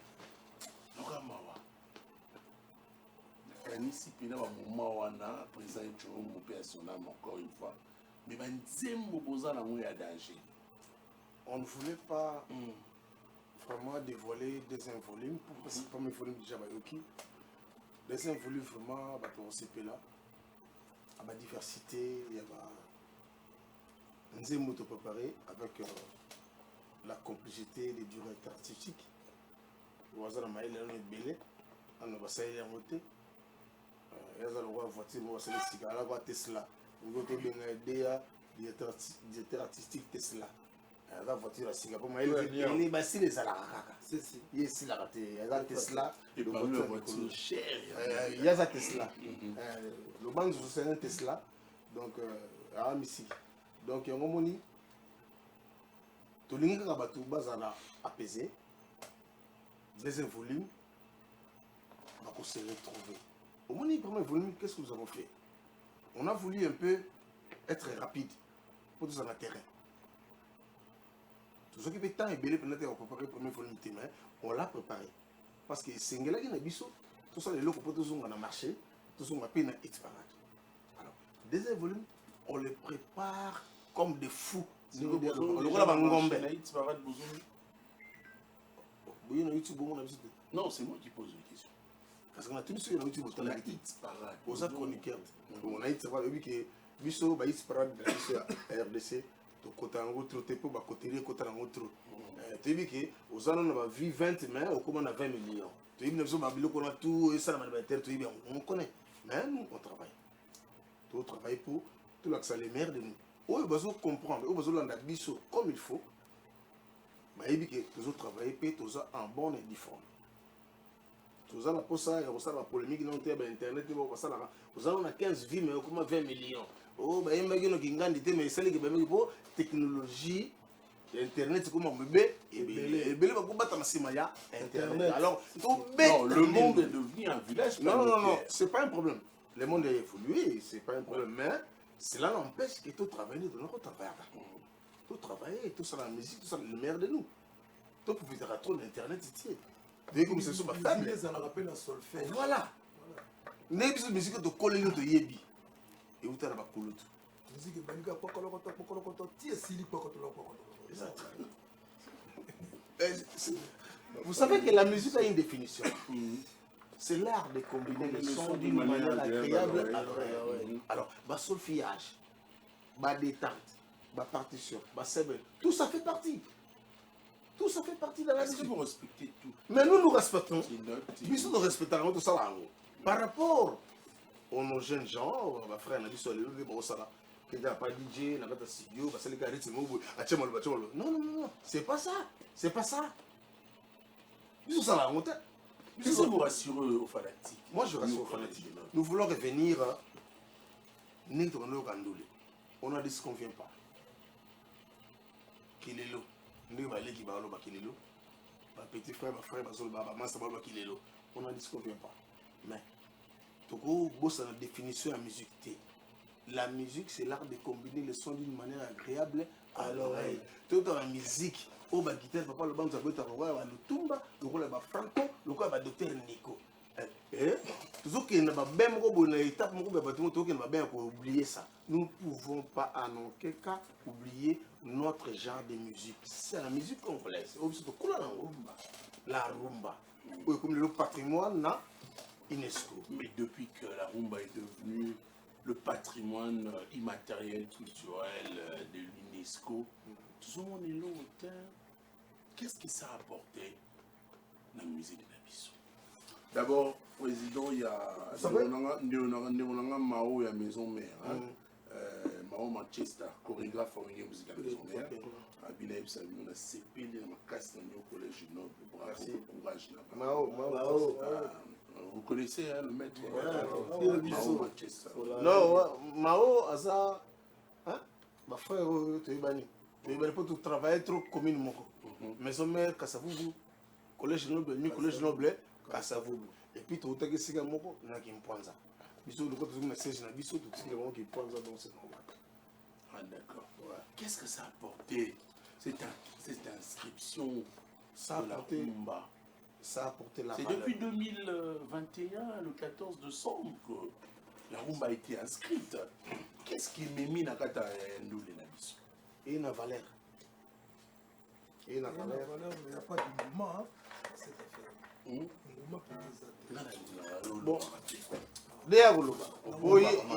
Nogamawa. Kanisi pena wa moment wana présent et mon personnage encore une fois mais banzembo boza na mo ya danger. On ne voulait pas vraiment dévoiler des volumes parce que comme volume déjà bayoki des volumes vraiment ba to CP là à ma diversité il y a nzembo to préparé avec la complicité des directeurs artistiques wazana maile na belé ana basai ya moté yaza lo wa voiture mo basai sigala kwa Tesla ngo to benga idea directeur artistique Tesla La voiture à Singapour, mais elle est basse les alaraka. Il y a ici la Tesla. Et parmi les voitures chères. Il y a la Tesla. Le banque c'est un Tesla. Donc, à Missy. Donc, il y a un moment où tout le monde a apaisé. Deuxième volume, on s'est retrouvé. Au moment du premier volume, qu'est-ce que nous avons fait? On a voulu un peu être rapide pour tout ça dans le terrain. Tout ce qui fait temps et belé pendant qu'on a préparé le premier volume, on l'a préparé. Parce que c'est un gars qui a biso, tout ça, les locaux pour tout ça, on a marché, tout ça, on a payé dans hit parade. Alors, deuxième volume, on les prépare comme des fous. Non, c'est moi qui pose une question. Parce qu'on a tous sur YouTube, on a hit parade. On a chroniqueur. On a hit parade, oui, que biso, bah hit parade, RDC. Côté en autre, tu peux côté côté en autre. Tu dis que aux années on a vu 20 mais au comment on a 20 millions. Tu dis nous sommes habillés qu'on a tout et ça la manifestation, tu dis on connaît. Mais nous on travaille. Tu travailles pour tout l'accès les maires de nous. On a besoin de comprendre, on a besoin d'en biso comme il faut. Mais il dit que tous travailler puis tous en bonne et difforme. Tous la pour ça, on ça la polémique dans internet, on a 15 vies mais au comment 20 millions. Oh, bah, il y a une mais c'est que technologie, internet, comment on peut internet. Alors, le monde est devenu un village. Non, c'est pas un problème. Le monde a évolué, c'est pas un problème. Mais cela n'empêche que tout travailler de notre travail. Tout travailler, tout ça la musique, tout ça le meilleur de nous. Tout pour faire trop d'internet ici. Dès que c'est sur ma faible. Voilà. N'est pas musique de coller de yebi. Et vous avez vous savez que la musique a une définition. C'est l'art de combiner les sons d'une manière agréable à l'oreille. Alors, solfillage, détente, partition, tout ça fait partie. Tout ça fait partie de la musique. Vous respectez tout. Mais nous respectons. Nous respectons tout ça. Par rapport aux jeunes gens, ma frère n'a dit sur les bon ça qu'il n'y a pas DJ, n'a pas de studio, parce que les gars non, c'est pas ça. C'est pas ça. Ils sont ça la honte. Qu'est-ce que vous rassurez aux fanatiques? Moi je rassure aux fanatiques. Nous voulons revenir à on a dit ce qu'on ne vient pas. Kilelo. Nous allons qui va au Kilelo. Ma petit frère, ma frère, on a dit ce qu'on ne vient pas. Mais Togo bosse la définition de la musique. La musique, c'est l'art de combiner les sons d'une manière agréable à l'oreille. Tout dans la musique, au bas guitare, papa le banc, ça peut être le tumba, le rôle de Franco, le rôle de docteur Nico. Toujours qu'il n'y a pas bien de étape, oublier ça. Nous ne pouvons pas en aucun cas oublier notre genre de musique. C'est la musique congolaise. La rumba. Comme le patrimoine UNESCO. Mais depuis que la rumba est devenue le patrimoine immatériel culturel de l'UNESCO, tout le monde est là. Qu'est-ce que ça a apporté dans la musique de Nabiso? D'abord, président, il y a Mao et la maison mère. Mao Manchester, chorégraphe en musique à la maison mère. On a CP dans ma casse au collège Noble. Bravo, courage là-bas. Mao. Vous connaissez le maître Mao Manchester. Non, Mao, Aza, ma frère, tu es banni. Tu es banni pour tout travailler trop commune. Maison mère, Kassavoubou. Collège Noble, collège Noble, Kassavoubou. Et puis tu as dit que Moko, il y a qui me prend ça. Bisous, le côté de la siège, bisous, tout ce qui prend ça, donc c'est normal. Ah d'accord. Qu'est-ce que ça a apporté, cette inscription de la rumba? Ça a apporté la C'est valeur. depuis 2021, le 14 décembre, que la rumba a été inscrite. Qu'est-ce qui m'a mis dans la Ndoulé Nabiso? Et une valeur. Et une valeur. Il n'y a pas de mouvement, cette affaire. Bon. Il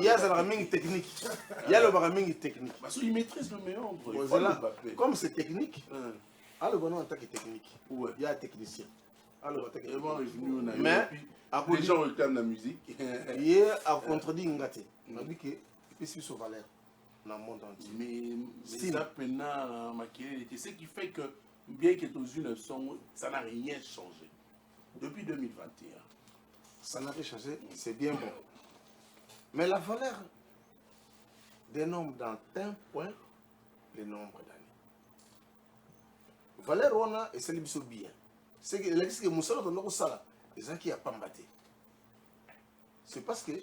y a la mingi technique. Il y a le baraming technique. Parce qu'il maîtrise le meilleur. Comme c'est technique, le bon en tant que technique. Il y a un technicien. Mais les gens retardent la musique. Il a contredit Ngate. On a dit que c'est sur valeur. dans le monde entier. Mais ça, maintenant, ce qui fait que, bien que aux une son, ça n'a rien changé. Depuis 2021. Ça n'a rien changé, c'est bien bon. Mais la valeur des nombres dans un point, les nombres d'années. Valeur, on a, et c'est le bien. C'est que l'existe que Moussa, on a ça, et ça qui a pas mbatté. C'est parce que,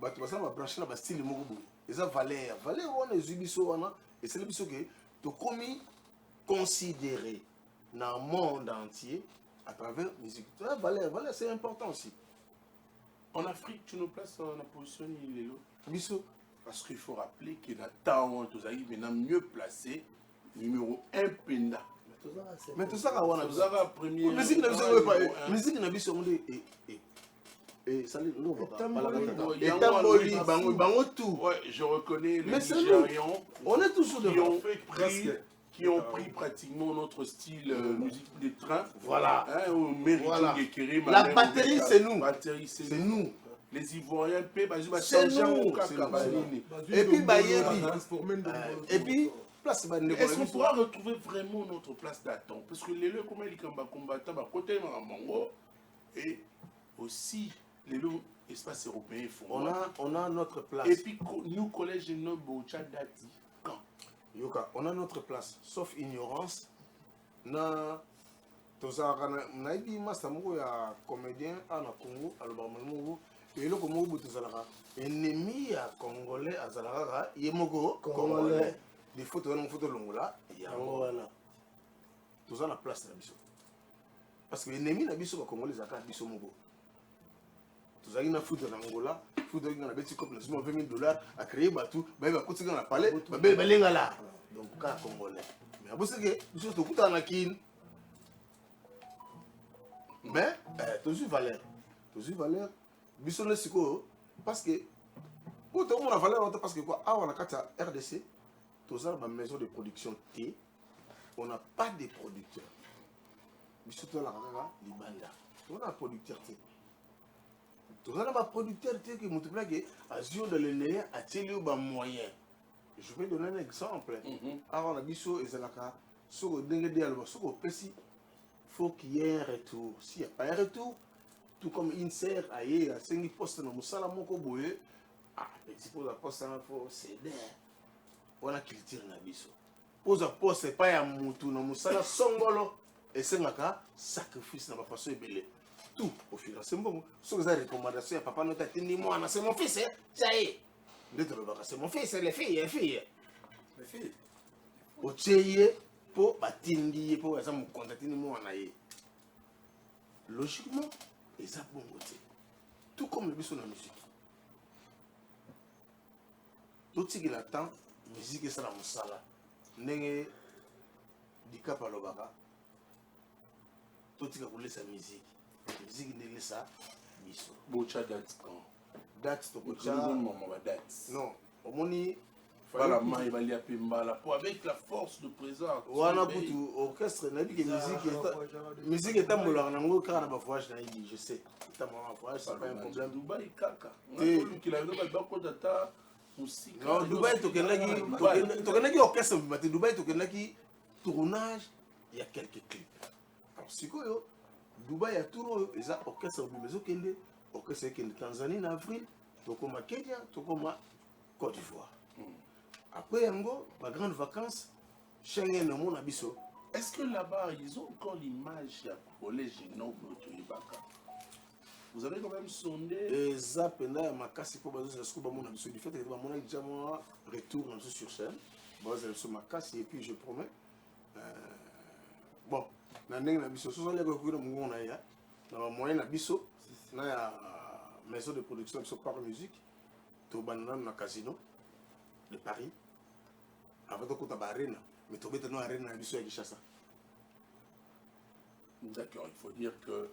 bah, tu vas savoir, brancher dans le style de Mogobo. Et ça, valeur, on a les ubiso, on a, et c'est le que tu as commis, considéré dans le monde entier à travers la musique. Valeur, c'est important aussi. En Afrique, tu nous places dans la position Lélo. Bisso. Parce qu'il faut rappeler que la temps, tu as maintenant mieux placé, numéro 1 Penda. Mais tout ça, on a premier. Musique n'a pas sur le et ça les nous tout. Ouais, je reconnais les Nigérians. On est toujours qui ont pris pratiquement notre style musique de train. Voilà. Voilà. La batterie, c'est nous. C'est nous. Les Ivoiriens, c'est nous. Et puis, et puis, est-ce qu'on pourra retrouver vraiment notre place d'attente? Parce que les comme ils combattants, côté Mango, et aussi les espaces européens font. On a notre place. Et puis, nous, collège de Nobo, Tchadati, quand? Yoka, on a notre place, sauf ignorance. Na dit Masamogo ya comédien à la Congo, à l'Obamango, et le Congo Boutouzalara. Ennemi à Congolais à Zalara, Yemogo, Congolais. Des photos longues il y a tout ça la place de Bisso. Parce que l'ennemi de Bisso, Congolais, c'est à Bisso Mogo. Tout ça, il y a une photo en Angola, photo dans la bête, comme $20,000 à créer Batou, il va continuer à parler, il va aller là. Donc, cas Congolais. Mais après, c'est que Bisso, tout est en Akin. Mais, toujours valeur. Bisso, le Siko, parce que, pour tout le monde a valeur, parce que quoi, on a la RDC. Tous dans ma maison de production T, on n'a pas de producteurs. Surtout la Libanda. On a un producteur T. Tous dans ma producteur T qui m'a dit que Azio de l'année a tiré un moyen. Je vais donner un exemple. Avant la biso et Zalaka, sur le dengue de Alba, sur le Pessi, il faut qu'il y ait un retour. S'il n'y a pas un retour, tout comme Inser, aïe, à 5 postes dans Moussala Mokoboye, petit pour la poste, il faut céder. On a culture na biso. Pose à poste c'est pas ya mutu na musala songolo et c'est ngaka sacrifice na façon belé. Tout au final c'est bon. Ce que ça recommandation ya papa nota tindi moi c'est mon fils ça y est. C'est mon fils les filles. Au tcheye pour batindi pour ça me contacter ni moi na ye. Logiquement et ça bon côté. Tout comme le biso na musique. Tout ce qu'il attend musique est la musala nenge dikapa lobaka totika kulesa musique ne lesa biso bocha date quand date to bocha maman va date non omoni voilà mai bali apembala pour avec la force de présence wana butu orchestre na biki musique etambola nango kaka na ba voyage na ibi je sais etambola voyage c'est pas un problème Dubaï kaka lui qui la ba ko data. Non, Dubaï, tu orchestre, Dubaï, tu tournage, il y a quelques clips. Alors, si quoi, Dubaï, il y a tout, il y a orchestre, orchestre de Tanzanie en avril, tu as Kenya, tu as Côte d'Ivoire. Après, ma grande vacances, Schengen, le monde abisso. Est-ce que là-bas, ils ont encore l'image du collège Noble de Ibaka? Vous avez quand même sondé. Et ça, pendant ma casse, il faut que du fait que mon déjà moi retour sur scène. Bon, je suis ma casse et puis je promets. Bon, dans les biso, ce sont les gars qui ont dans la moyenne biso, dans la maison de production de par musique, tout dans le casino de Paris. Avec le coup de l'arène, mais tu es dans l'arène à biso avec Chassa. D'accord, il faut dire que.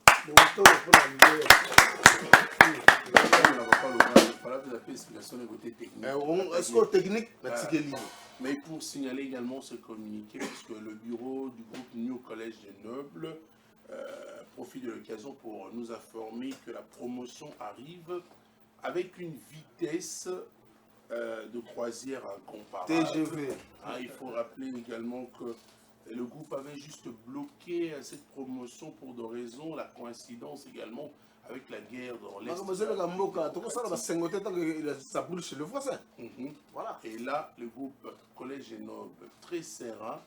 Est-ce que technique, mais pour signaler également ce communiqué, puisque le bureau du groupe New Collège des Nobles profite de l'occasion pour nous informer que la promotion arrive avec une vitesse de croisière incomparable. TGV. Il faut rappeler également que le groupe avait juste bloqué cette promotion pour des raisons, la coïncidence également avec la guerre dans l'Est. Ça brûle chez le voisin. Voilà. Et là, le groupe Collège et Noble, très serein,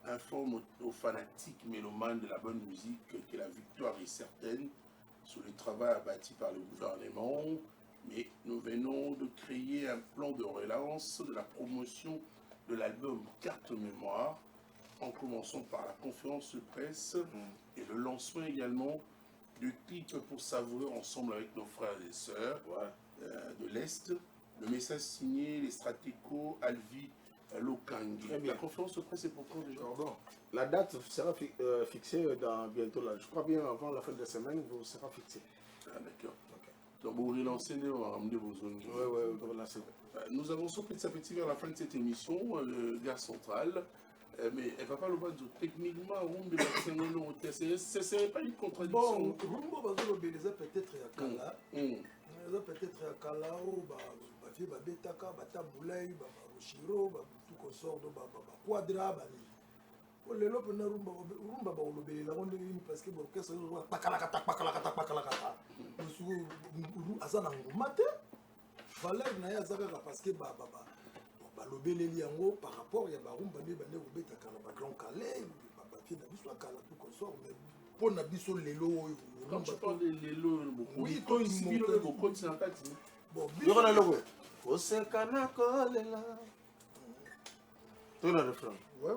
informe aux fanatiques mélomanes de la bonne musique que la victoire est certaine sur le travail abattu par le gouvernement. Mais nous venons de créer un plan de relance de la promotion de l'album Carte Mémoire, en commençant par la conférence de presse et le lancement également du clip pour savourer ensemble avec nos frères et sœurs de l'Est. Le message signé les Stratéco, Alvi, Lokangi. La conférence de presse est pour quand déjà? La date sera fixée dans bientôt là. Je crois bien avant la fin de la semaine, vous sera fixée. D'accord. Donc vous relancez, vous ramenez vos zones. Oui, vous relancez. Nous avançons petit à petit vers la fin de cette émission, le Gare Central. Mais elle ne va pas le voir techniquement, ce ne serait pas une contradiction. Bon, Rumbo Bazolo peut-être à Kala. Peut-être à Kala, Bafé Babetaka, Bataboulaï, Barushiro, tout consort de Quadra, le lope na rumba ba olobele la ronde ni parce que l'orchestre pakalakata musu azana ngumate valeur na ya zaka parce que ba lobeleli yango par rapport ya ba rumba ne bande obeta kala ba grand calais ba fie na biso kala tout consort mais pour na biso lelo quand tu parles de lelo oui to inspire beaucoup de sympathie bon biso na logo osekana kolela tout le refrain ouais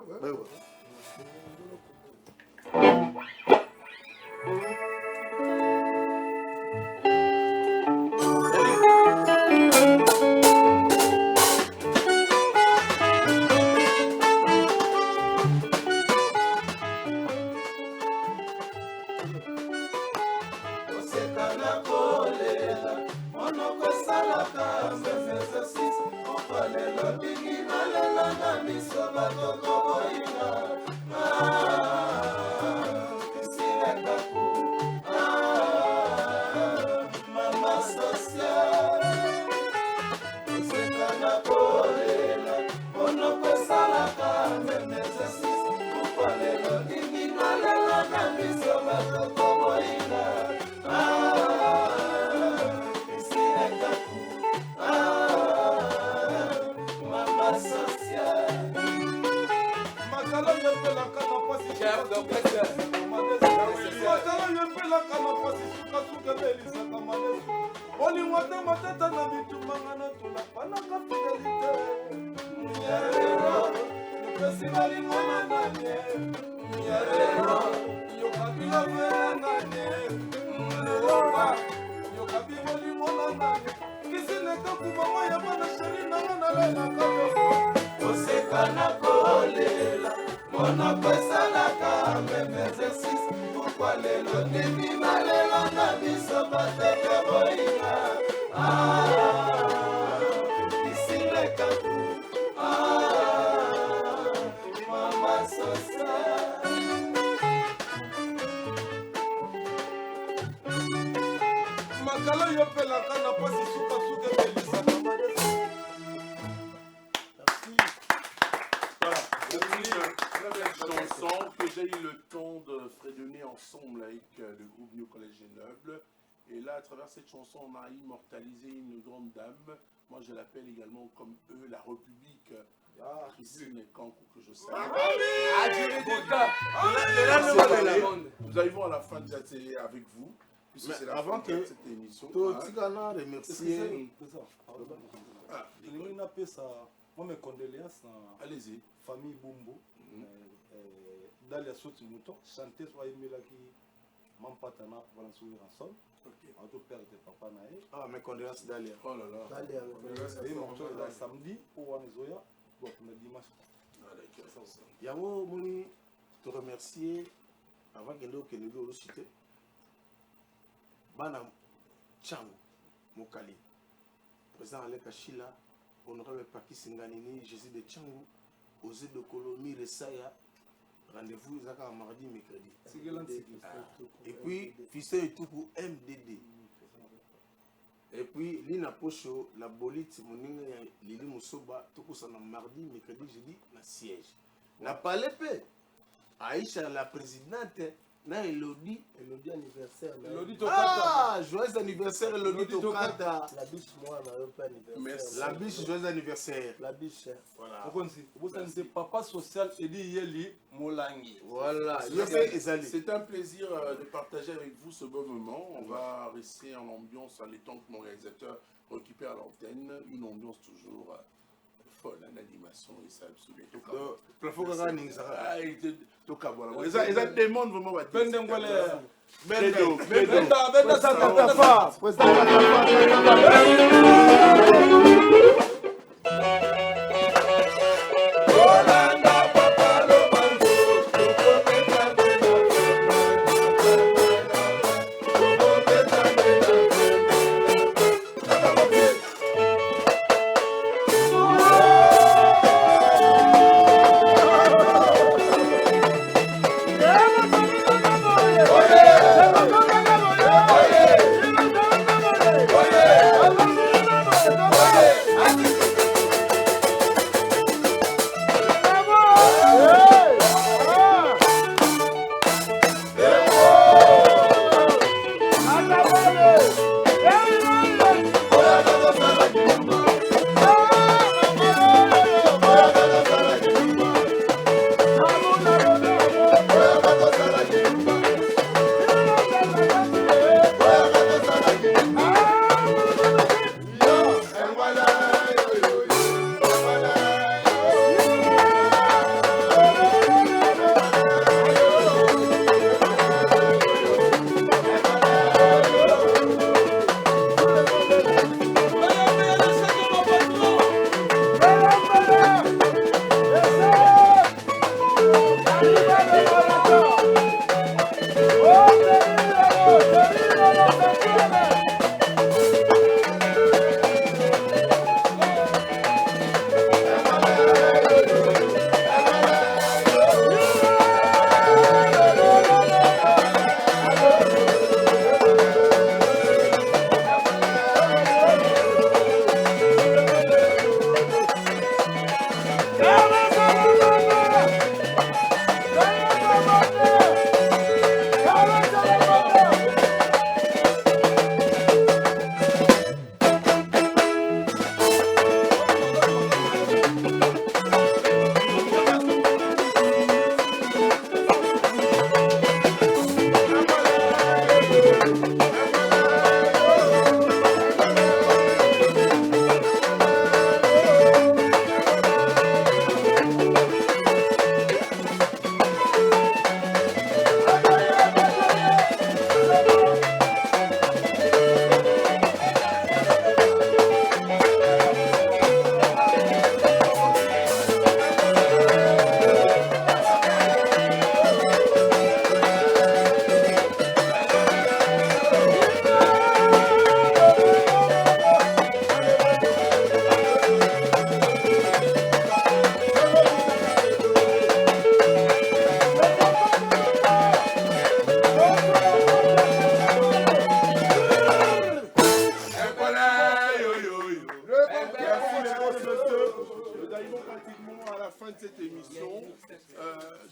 que j'ai eu le temps de fredonner ensemble avec le groupe New Collège et Noble. Et là, à travers cette chanson, on a immortalisé une grande dame. Moi, je l'appelle également comme eux, la République. Christine Kankou, que je salue. Nous arrivons à la fin de la télé avec vous. Mais avant que cette émission. Tigana remercier. Moi, mes condoléances à allez-y. Famille Bumbo. Dalia Soti Mouton, chanter soit Emila qui m'empatana pour la sourire ensemble. En tout père de papa Naé. Ah, mes condoléances Dalia. Oh là là. Dalia, et mon tour là samedi pour Wanizoya. Donc, le dimanche. Yao Mouni, te remercier avant que nous le citer. Bana Tchang Mokali, président Aleka Chila, honorable Paki Singanini, Jésus de Tchangou, Osé de Kolomi, Resaya. Rendez-vous mardi, mercredi. Et puis, fils et tout pour MDD. Et puis, Lina Pocho, la bolite, mon Lili Moussoba, tout ça, mardi, mercredi, jeudi, na siège. N'a pas l'épée. Aïcha, la présidente, na Elodie anniversaire. Ah, joyeux anniversaire, Elodie Tokata. La biche, moi, n'a pas anniversaire. Merci. La biche, joyeux anniversaire. La biche. Voilà. Vous savez, papa social, Edi Yeli Molangi. Voilà. C'est un plaisir de partager avec vous ce beau moment. On va rester en ambiance à l'étant que mon réalisateur récupère l'antenne. Une ambiance toujours folle, en animation et ça absolument. Plafond Gagani, ça. Ah, il te toka voilà. Ils demandent vraiment à Bedo.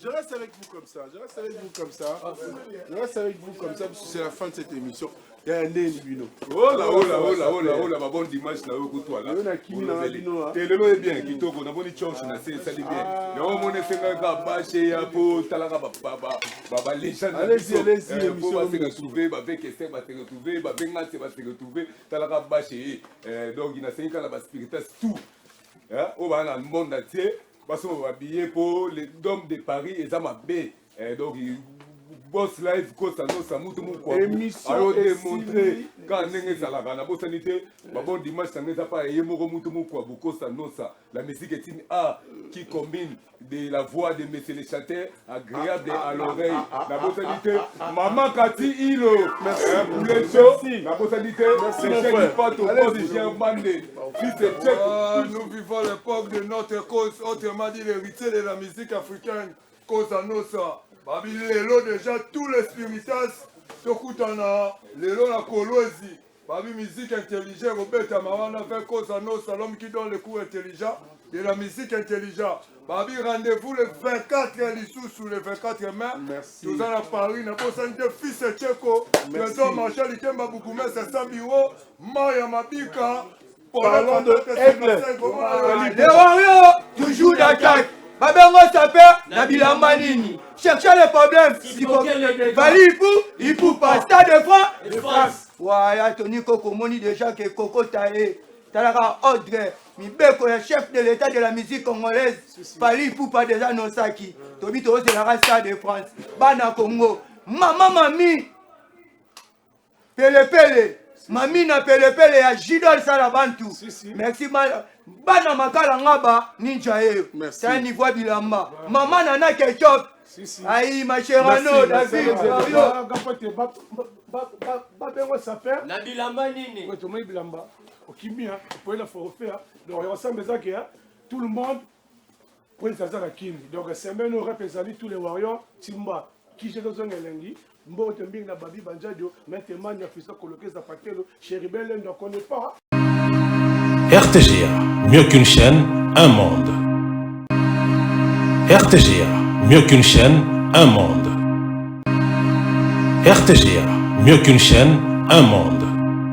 Je reste avec vous comme ça. Je reste avec vous comme ça. Je reste avec vous comme ça parce que c'est la fin de cette émission. Il y a un nez Libino. Oh là, oh là, oh là, oh là, oh là, ma bonne dimanche là, où toi là. Et le lot est bien, qui tourne, on a bonne chance, on a ça c'est bien. Non, mon effet n'a pas chez Apo, Talaga, Baba, les gens. Allez-y, allez-y. On va se retrouver, avec Esther va se retrouver, Bengat va se retrouver, Talaga Baché. Donc il y a 5 ans là-bas, spiritas tout. On va dans le monde entier. Parce qu'on va habiller pour les hommes de Paris et ça m'a bé. Donc, boss live, Kosa Nosa, Moutoumou quoi. Alors, démontrer quand on est à la gana, boss sanité, bon dimanche, ça n'est pas Yemoro Moutoumou quoi, Kosa Nosa. La musique est une art qui combine de la voix de messieurs les chanteurs agréable à l'oreille. La boss sanité, Maman Kati Hilo. Merci. Pour les shows, la boss sanité, les chèques pas au boss de Germandé. Nous vivons l'époque de notre cause, autrement dit l'héritier de la musique africaine, Kosa Nosa. Babili lelo déjà tous les spiritas, Tokutana, lelo na Kolwezi, Babi musique intelligente, Robert Amawana fait cause à nos salons qui donnent le cours intelligent de la musique intelligente. Babi rendez-vous le 24 sous le 24 mai. Merci. Nous allons à Paris, nous avons fils Tcheko, Trésor Marshal Ikemba Boukoumé, 500 bureaux, Maya Mabika. Parlons de Aigle. Les Warriors, toujours d'attaque. Babengo Sapé, Nabila Manini. Cherchez les problèmes. Valipou, il faut pas. Stade de France. Ouais, Tony Koko Moni déjà que Koko Taé. Talaka Audrey, Mibeko, le chef de l'état de la musique congolaise. Valipou pas déjà non saki. Tobi Toro c'est la Stade de France. Bana Congo. Maman Mami. Pele Pele. Mami na Pele Pele ya Jidol Salabantu. Merci Bana Makala Ngaba Ninja Eo. C'est un niveau bilamba. Maman Nana Ketchup. Aïe ma chère Anno, David. Babengo Sapé. Na bilamba nini? Ouais, Thomas Bilamba. Au Kimia, pour la forfait. Donc, il ressemble à ça tout le monde. Pour une Zazara Kim. Donc, c'est un peu représenté tous les warriors. Timba, qui j'ai dans un élengi. Mbo Tembing na Babi Banjadio. Maintenant, il y a fait ça coloquer Zapatero. Chéribel, on ne connaît pas. RTGA, mieux qu'une chaîne, un monde. RTGA, mieux qu'une chaîne, un monde. RTGA, mieux qu'une chaîne, un monde.